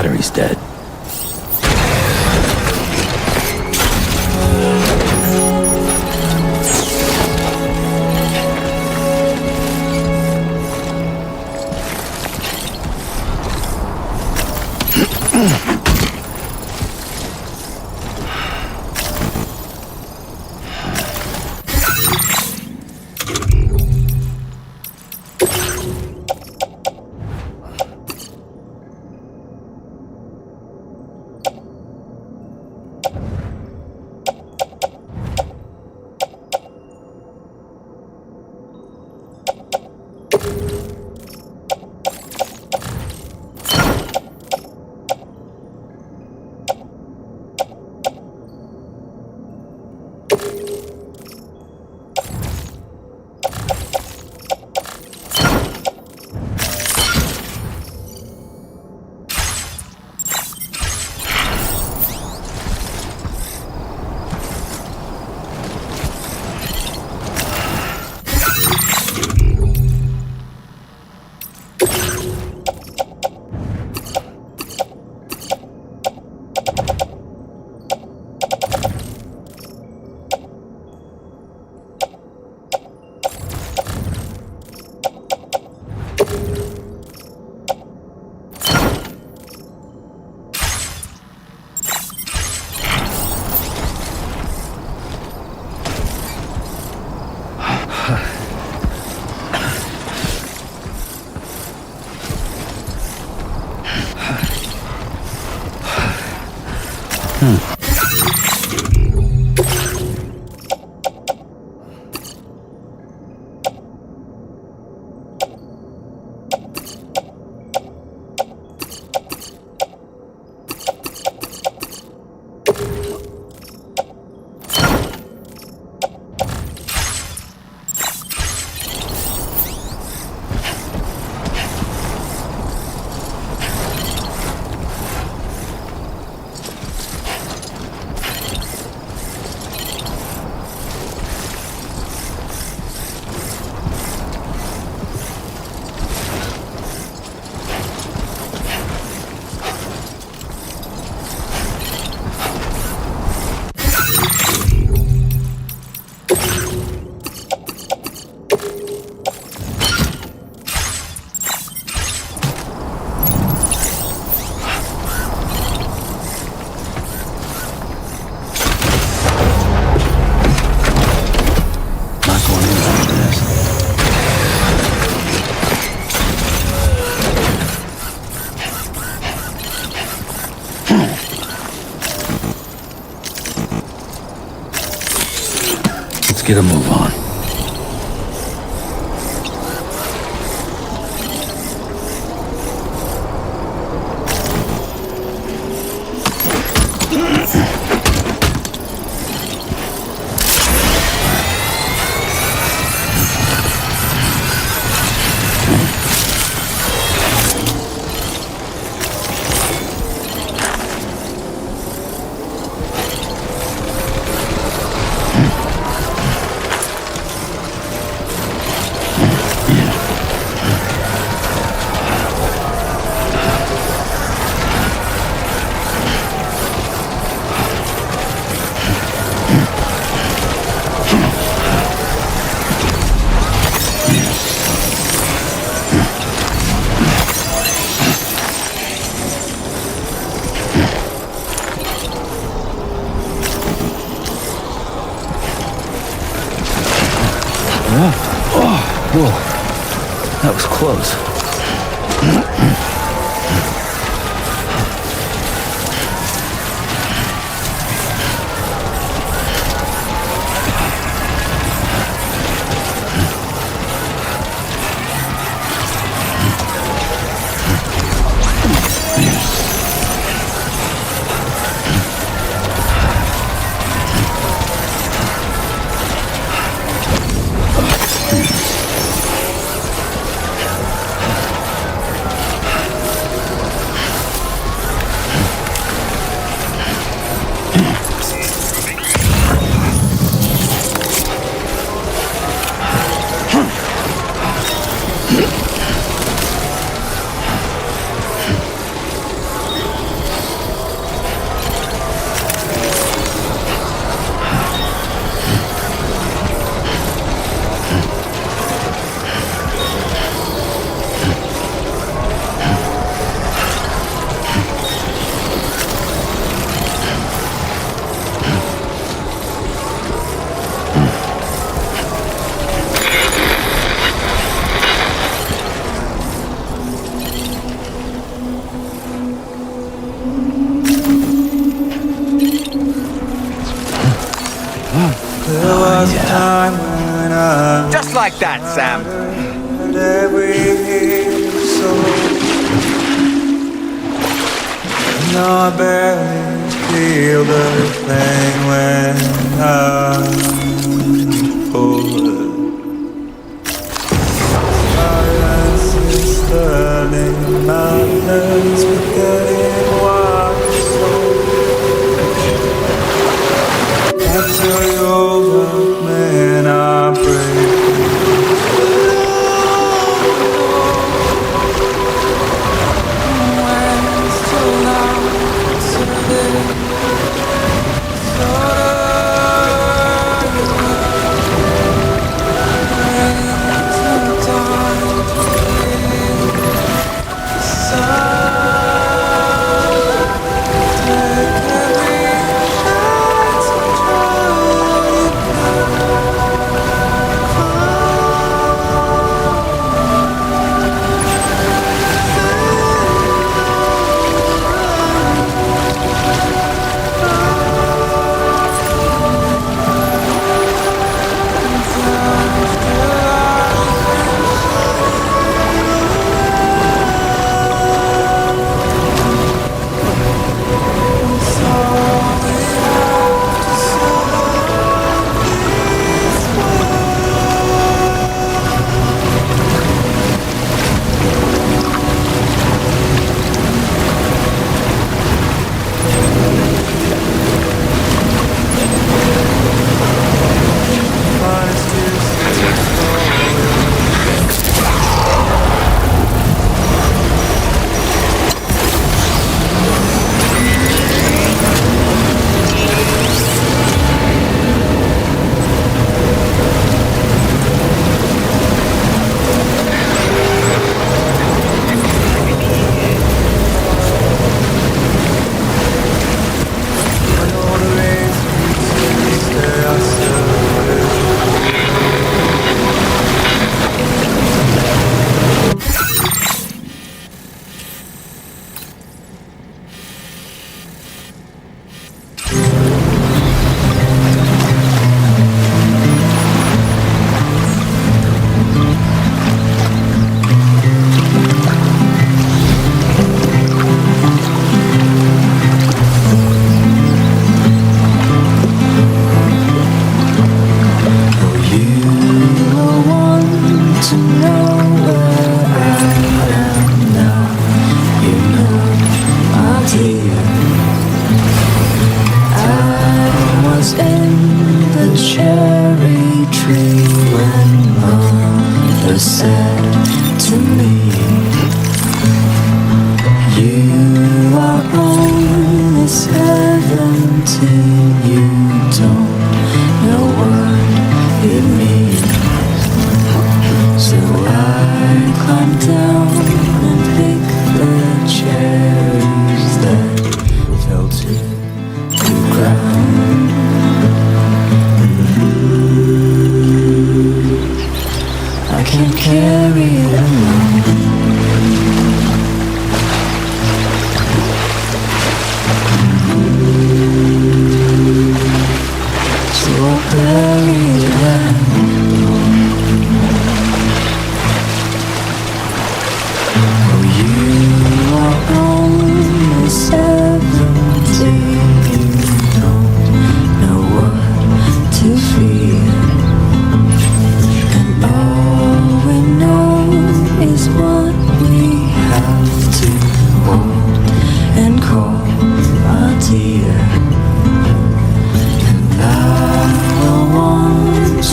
Speaker 3: battery's dead. Get a move on. Whoa, that was close.
Speaker 5: There was a time when I
Speaker 1: Just like that, Sam.
Speaker 5: heard every song. Now I barely feel the pain when I'm bored. Silence is turning madness, forgetting what you saw. After you're over, man, I break.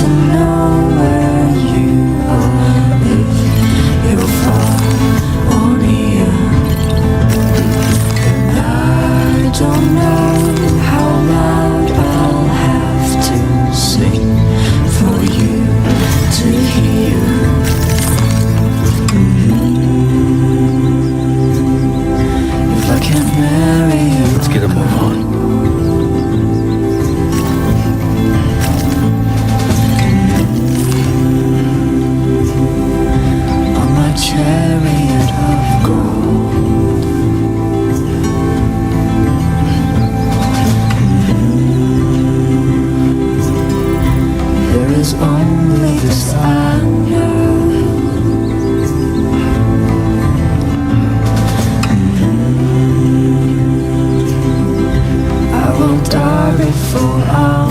Speaker 5: To there's only this I know. I won't die before I'm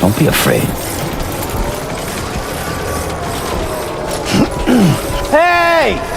Speaker 3: Don't be afraid. Hey!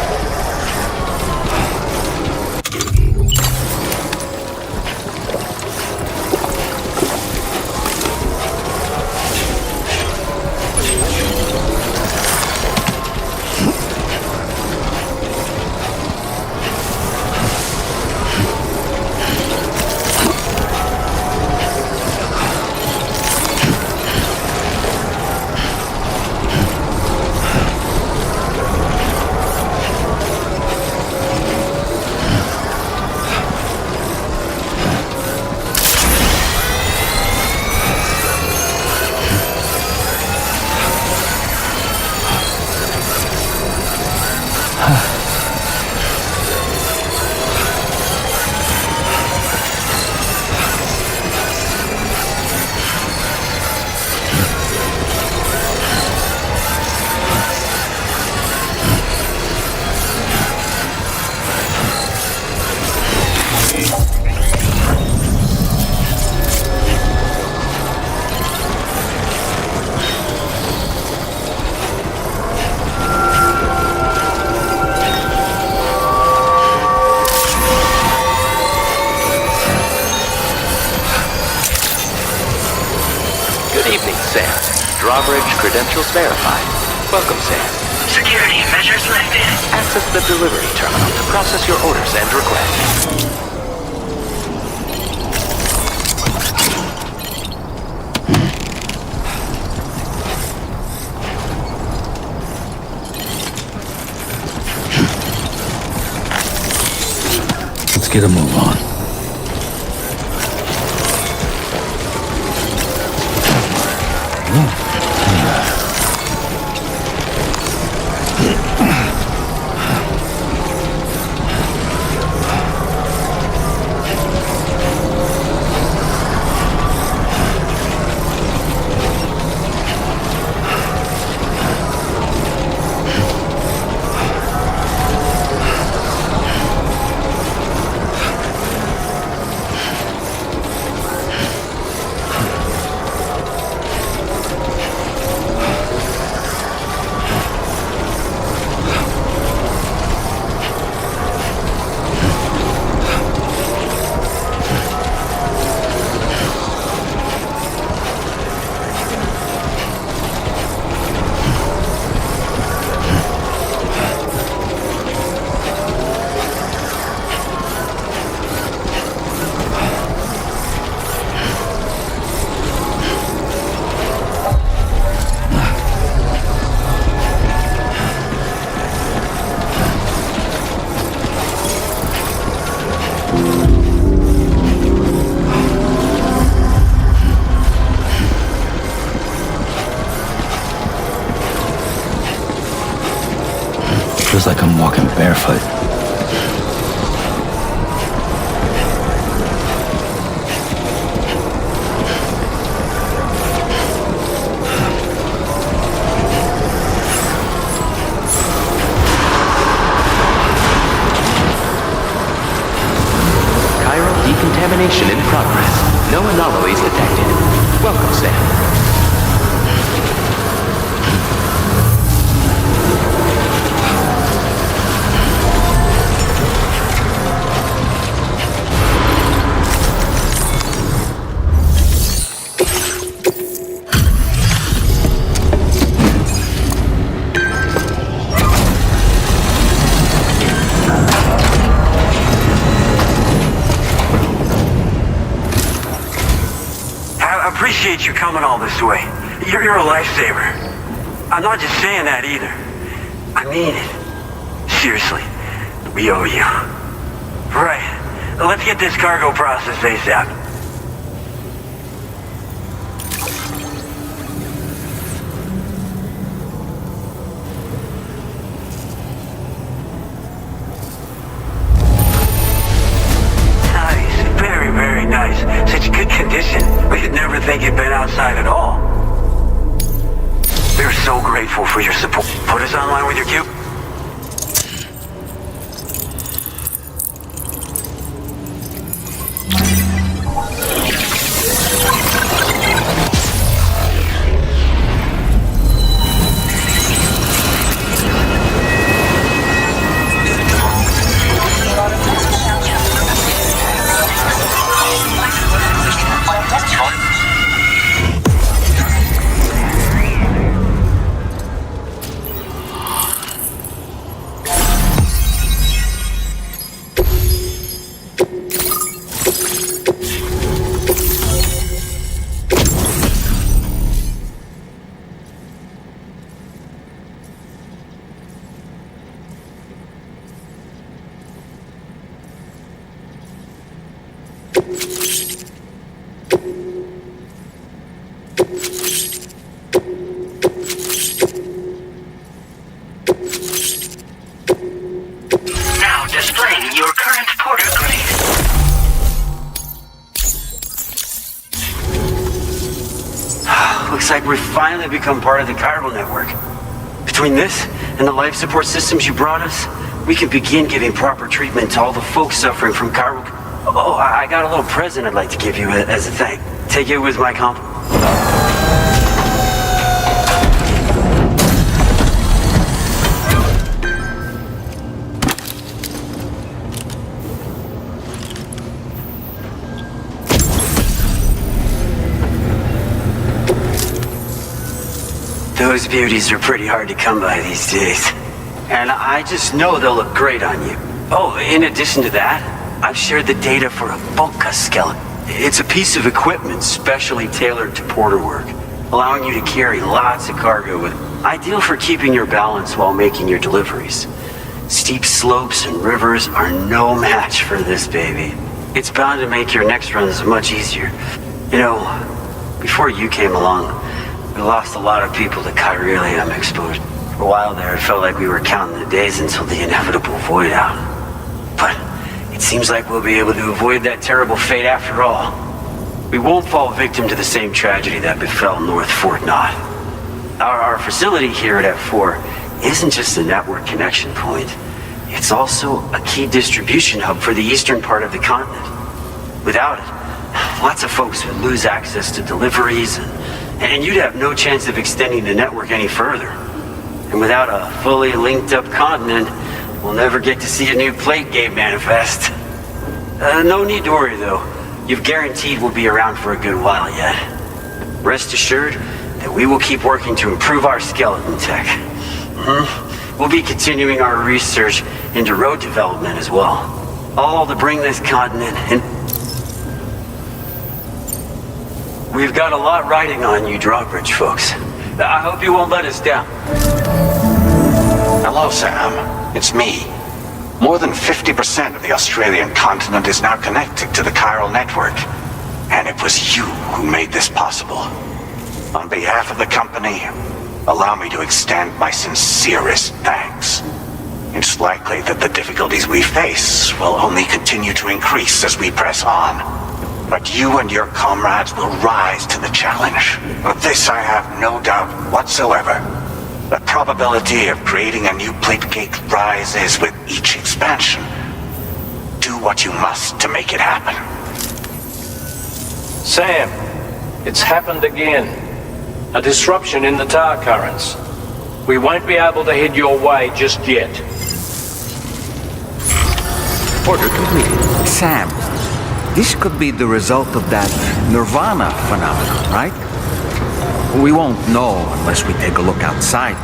Speaker 13: Drawbridge credentials verified. Welcome, Sam.
Speaker 2: Security measures lifted.
Speaker 13: Access the delivery terminal to process your orders and requests.
Speaker 3: Let's get a move on. Feels like I'm walking barefoot.
Speaker 13: Chiral decontamination in progress. No anomalies detected. Welcome, Sam.
Speaker 14: I appreciate you coming all this way. You're a lifesaver. I'm not just saying that either. I mean it. Seriously, we owe you. Right. Let's get this cargo processed ASAP. Nice. Very, very nice. Such good condition. We'd never think you'd been outside at all. We're so grateful for your support. Put us online with your cube.
Speaker 2: Now displaying your current porter grade.
Speaker 15: Looks like we've finally become part of the chiral network. Between this and the life support systems you brought us, we can begin giving proper treatment to all the folks suffering from chiral... Oh, I got a little present I'd like to give you as a thank. Take it with my compliment. Those beauties are pretty hard to come by these days. And I just know they'll look great on you. Oh, in addition to that, I've shared the data for a Boca skeleton. It's a piece of equipment specially tailored to porter work, allowing you to carry lots of cargo with it. Ideal for keeping your balance while making your deliveries. Steep slopes and rivers are no match for this baby. It's bound to make your next runs much easier. You know, before you came along, we lost a lot of people to chiralium exposure. For a while there, it felt like we were counting the days until the inevitable void out. But it seems like we'll be able to avoid that terrible fate after all. We won't fall victim to the same tragedy that befell North Fort Knott. Our facility here at F4 isn't just a network connection point. It's also a key distribution hub for the eastern part of the continent. Without it, lots of folks would lose access to deliveries, and you'd have no chance of extending the network any further. And without a fully linked up continent, we'll never get to see a new plate game manifest. No need to worry though. You've guaranteed we'll be around for a good while yet. Rest assured that we will keep working to improve our skeleton tech. We'll be continuing our research into road development as well. All to bring this continent in. We've got a lot riding on you drawbridge folks. I hope you won't let us down.
Speaker 8: Hello, Sam. It's me. More than 50% of the Australian continent is now connected to the chiral network. And it was you who made this possible. On behalf of the company, allow me to extend my sincerest thanks. It's likely that the difficulties we face will only continue to increase as we press on. But you and your comrades will rise to the challenge. Of this I have no doubt whatsoever. The probability of creating a new plate gate rises with each expansion. Do what you must to make it happen.
Speaker 12: Sam, it's happened again. A disruption in the tar currents. We won't be able to head your way just yet.
Speaker 1: Order completed. Sam, this could be the result of that Nirvana phenomenon, right? We won't know unless we take a look outside.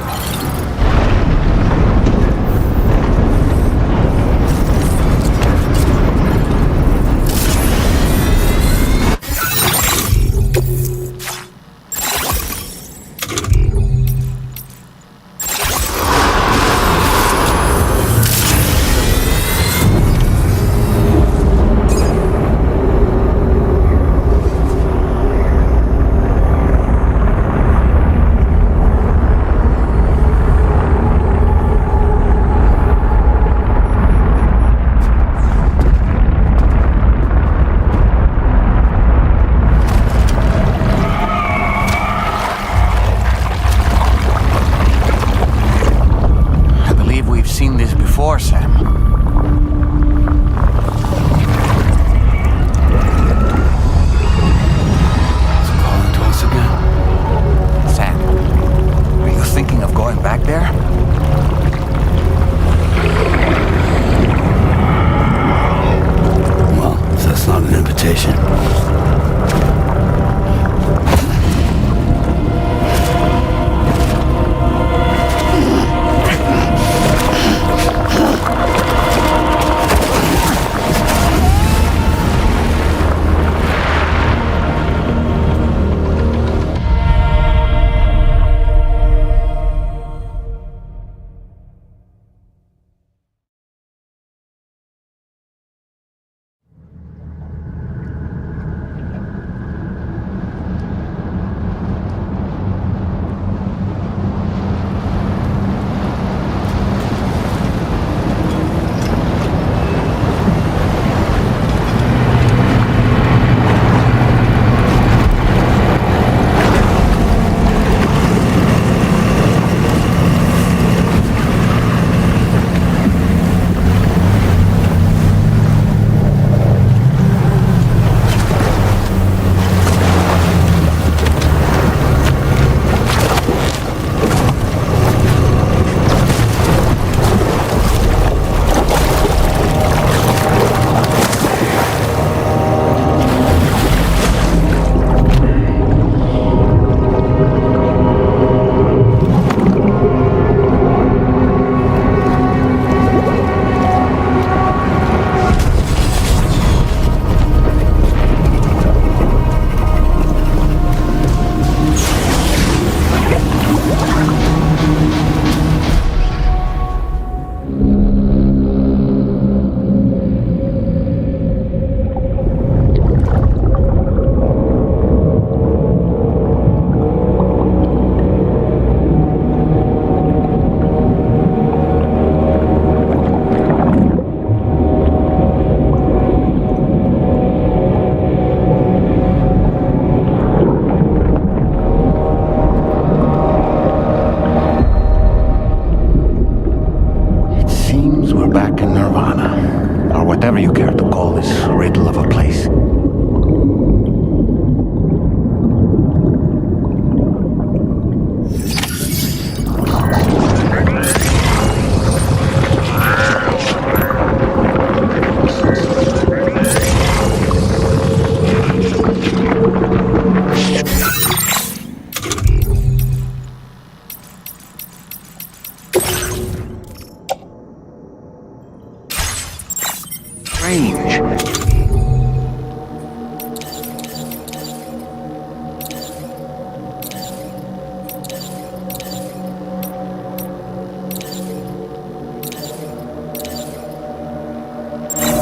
Speaker 1: Sam.
Speaker 3: It's calling to us again.
Speaker 1: Sam, are you thinking of going back there?
Speaker 3: Well, if that's not an invitation.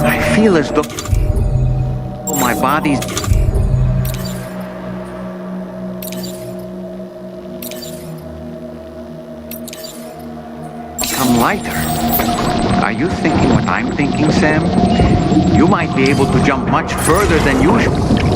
Speaker 1: I feel as though my body's become lighter. Are you thinking what I'm thinking, Sam? You might be able to jump much further than usual.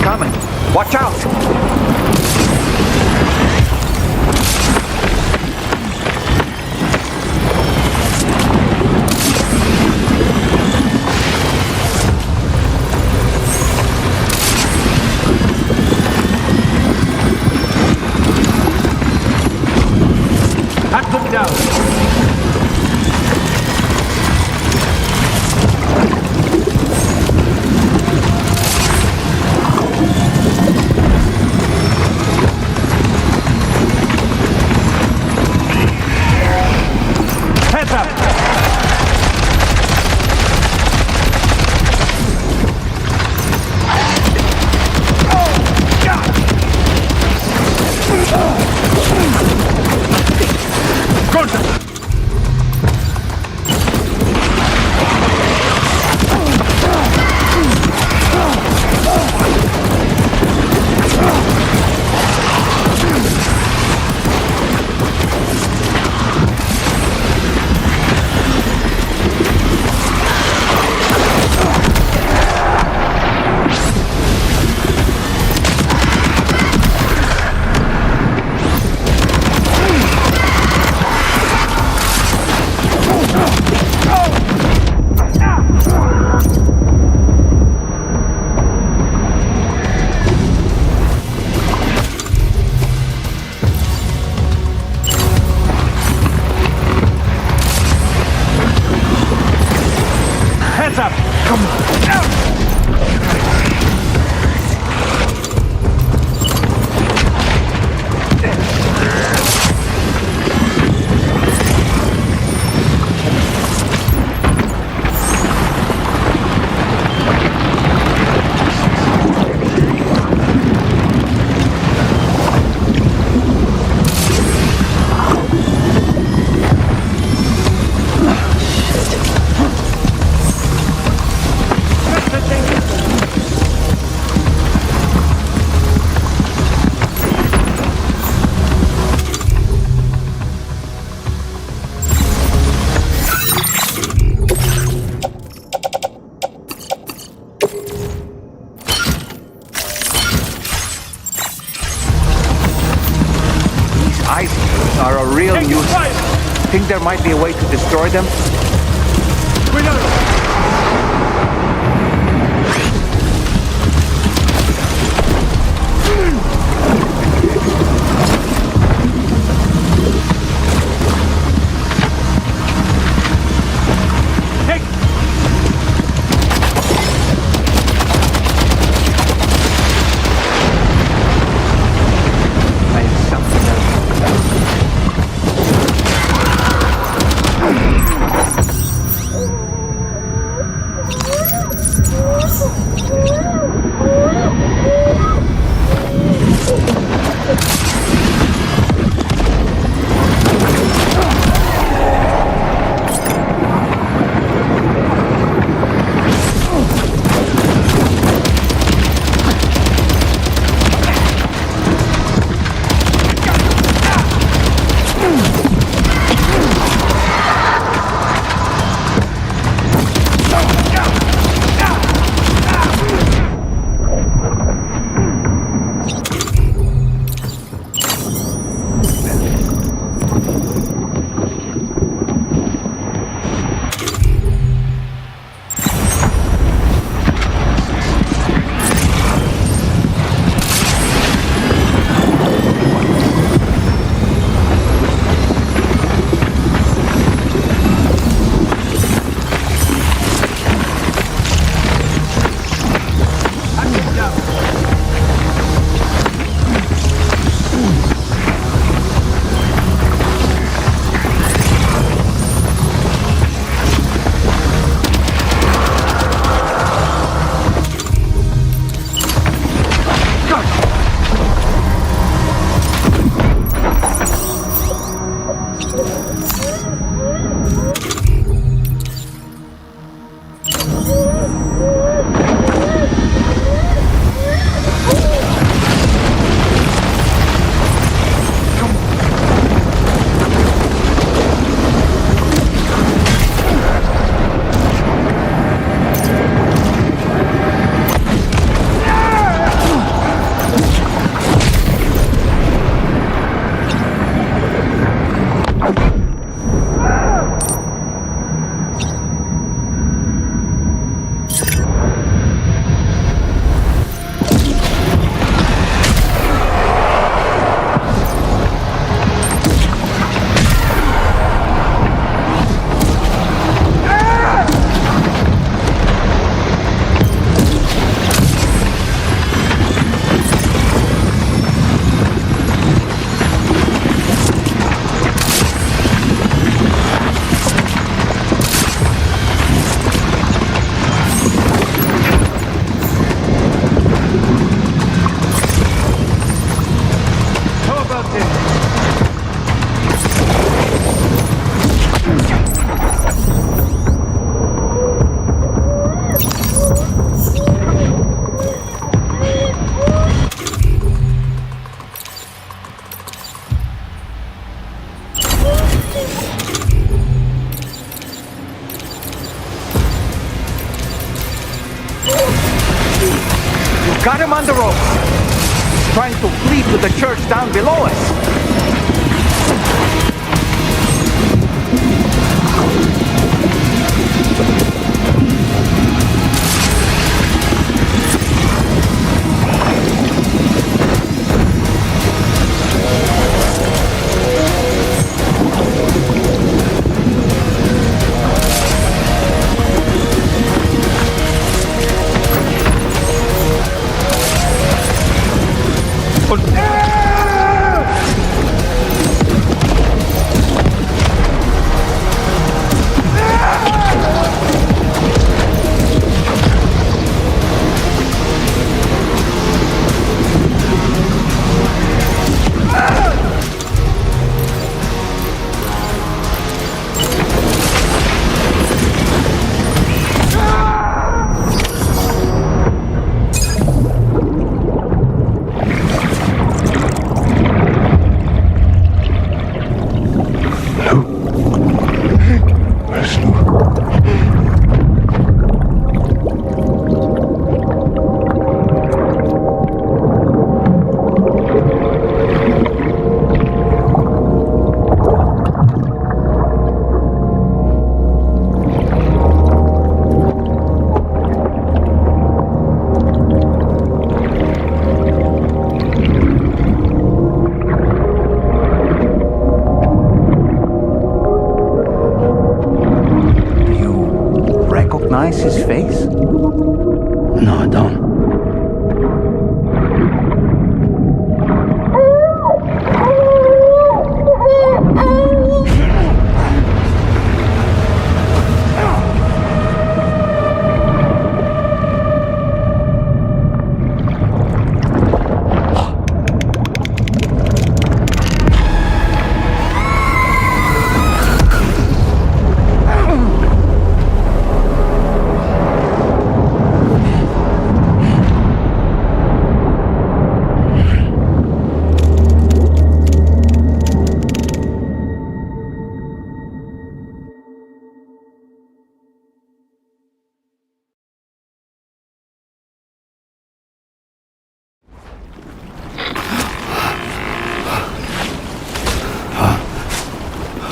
Speaker 1: coming. Watch out!
Speaker 3: Hunt them down. Heads up! Heads up! Come on!
Speaker 1: Isotopes are a real nuisance. Think there might be a way to destroy them?
Speaker 3: We know.
Speaker 1: Got him on the ropes. Trying to flee to the church down below us. His face?
Speaker 3: No, I don't.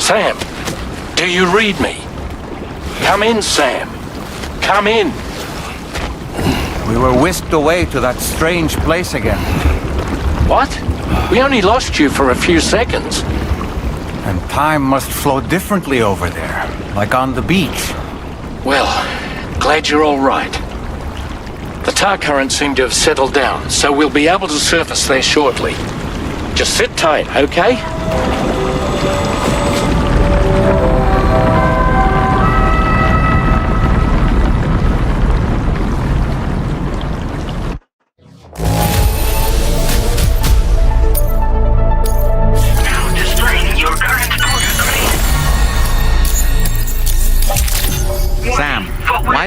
Speaker 12: Sam, do you read me? Come in, Sam. Come in.
Speaker 1: We were whisked away to that strange place again.
Speaker 12: What? We only lost you for a few seconds.
Speaker 1: And time must flow differently over there, like on the beach.
Speaker 12: Well, glad you're all right. The tar currents seem to have settled down, so we'll be able to surface there shortly. Just sit tight, okay?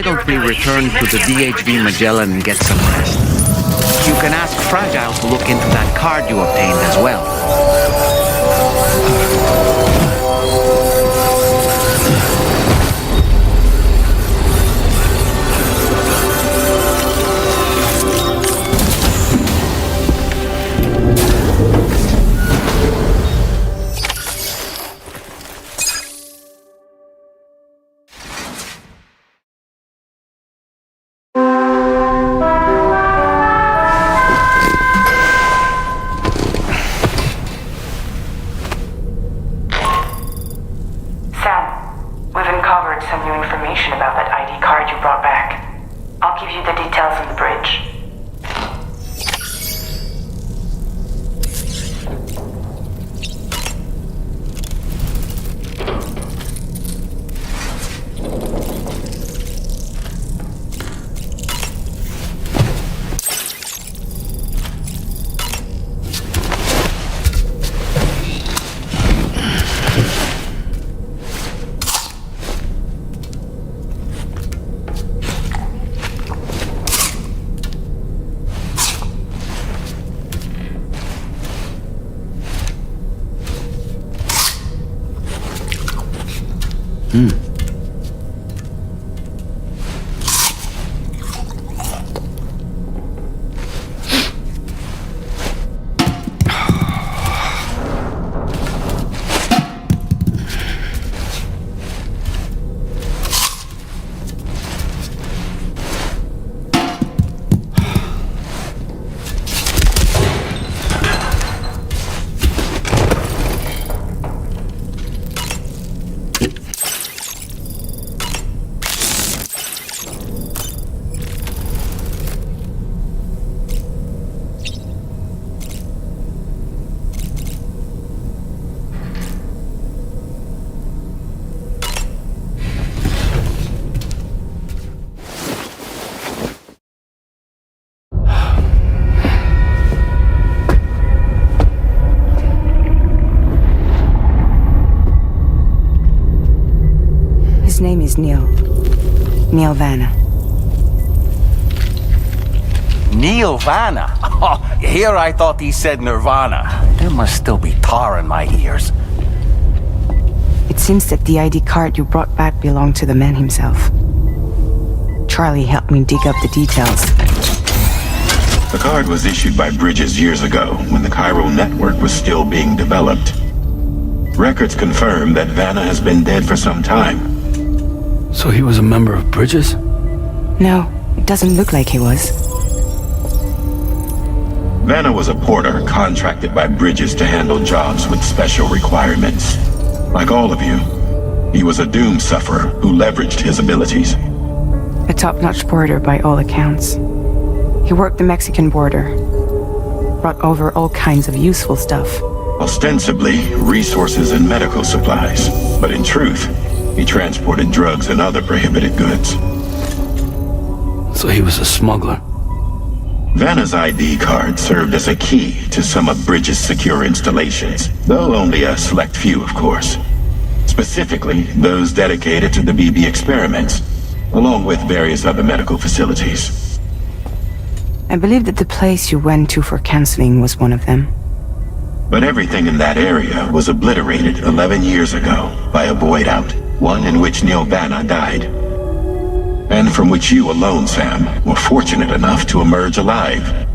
Speaker 1: Why don't we return to the DHV Magellan and get some rest? You can ask Fragile to look into that card you obtained as well.
Speaker 7: His name is Neil. Neil Vanna.
Speaker 16: Neil Vanna? Oh, here I thought he said Nirvana. There must still be tar in my ears.
Speaker 7: It seems that the ID card you brought back belonged to the man himself. Charlie helped me dig up the details.
Speaker 8: The card was issued by Bridges years ago when the chiral network was still being developed. Records confirm that Vanna has been dead for some time.
Speaker 3: So he was a member of Bridges?
Speaker 7: No, it doesn't look like he was.
Speaker 8: Vanna was a porter contracted by Bridges to handle jobs with special requirements. Like all of you, he was a doom sufferer who leveraged his abilities.
Speaker 7: A top-notch porter by all accounts. He worked the Mexican border, brought over all kinds of useful stuff.
Speaker 8: Ostensibly, resources and medical supplies. But in truth, he transported drugs and other prohibited goods.
Speaker 3: So he was a smuggler.
Speaker 8: Vanna's ID card served as a key to some of Bridges' secure installations, though only a select few, of course. Specifically, those dedicated to the BB experiments, along with various other medical facilities.
Speaker 7: I believe that the place you went to for counseling was one of them.
Speaker 8: But everything in that area was obliterated 11 years ago by a void out, one in which Neil Vanna died. And from which you alone, Sam, were fortunate enough to emerge alive.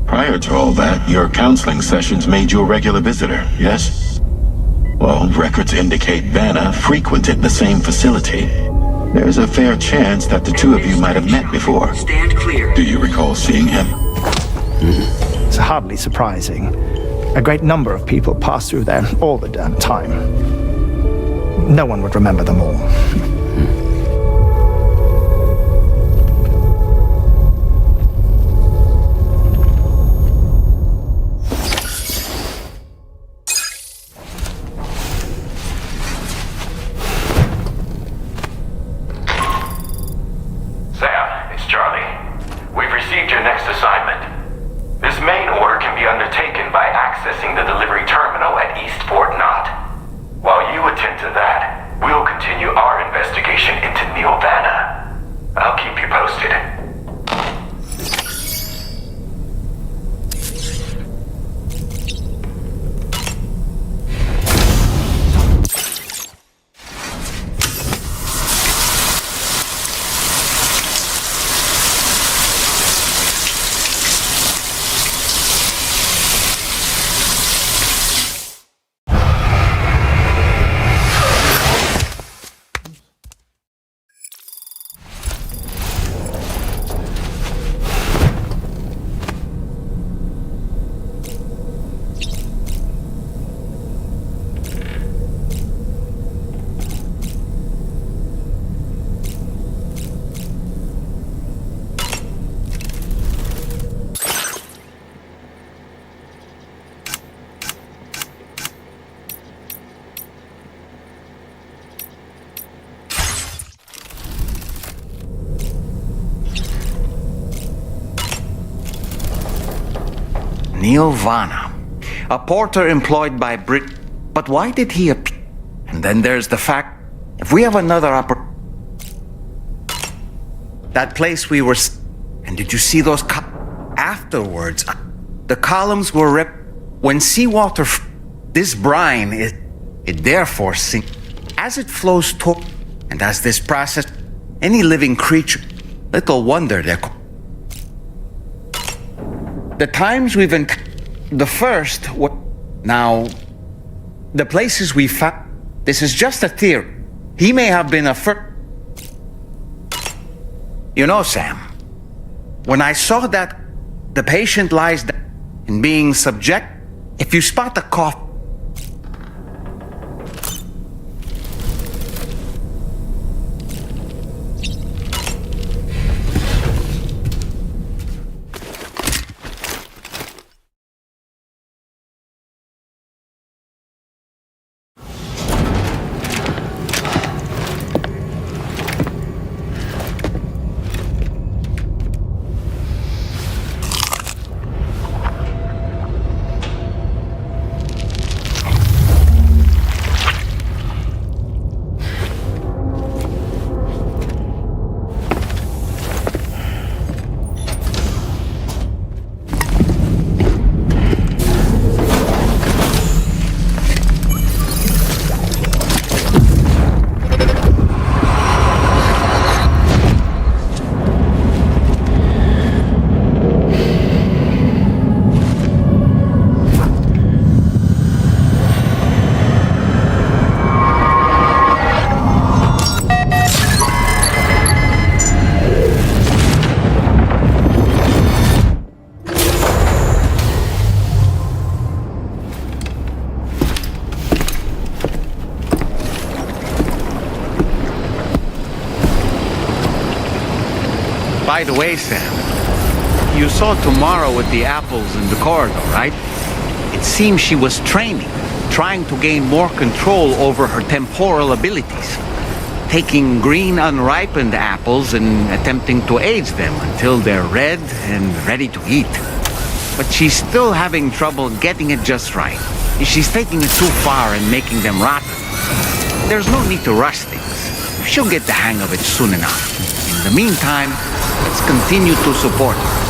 Speaker 8: Prior to all that, your counseling sessions made you a regular visitor, yes? Well, records indicate Vanna frequented the same facility. There's a fair chance that the two of you might have met before.
Speaker 15: Stand clear.
Speaker 8: Do you recall seeing him?
Speaker 17: It's hardly surprising. A great number of people pass through there all the damn time. No one would remember them all.
Speaker 12: Sam, it's Charlie. We've received your next assignment. This main order can be undertaken by accessing the delivery terminal at East Fort Knott. While you attend to that, we'll continue our investigation into Neil Vanna. I'll keep you posted.
Speaker 1: Neil Vanna, a porter employed by Brit. But why did he appear? And then there's the fact, if we have another that place we were. And did you see those afterwards? The columns were ripped. When seawater, this brine, it therefore sinks. As it flows toward, and as this process, any living creature, little wonder they're. The times we've the first, what now, the places we found, this is just a theory. He may have been a You know, Sam, when I saw that the patient lies in being subject, if you spot a cough, By the way, Sam, you saw Tomorrow with the apples in the corridor, right? It seems she was training, trying to gain more control over her temporal abilities. Taking green unripened apples and attempting to age them until they're red and ready to eat. But she's still having trouble getting it just right. She's taking it too far and making them rotten. There's no need to rush things. She'll get the hang of it soon enough. In the meantime, let's continue to support her.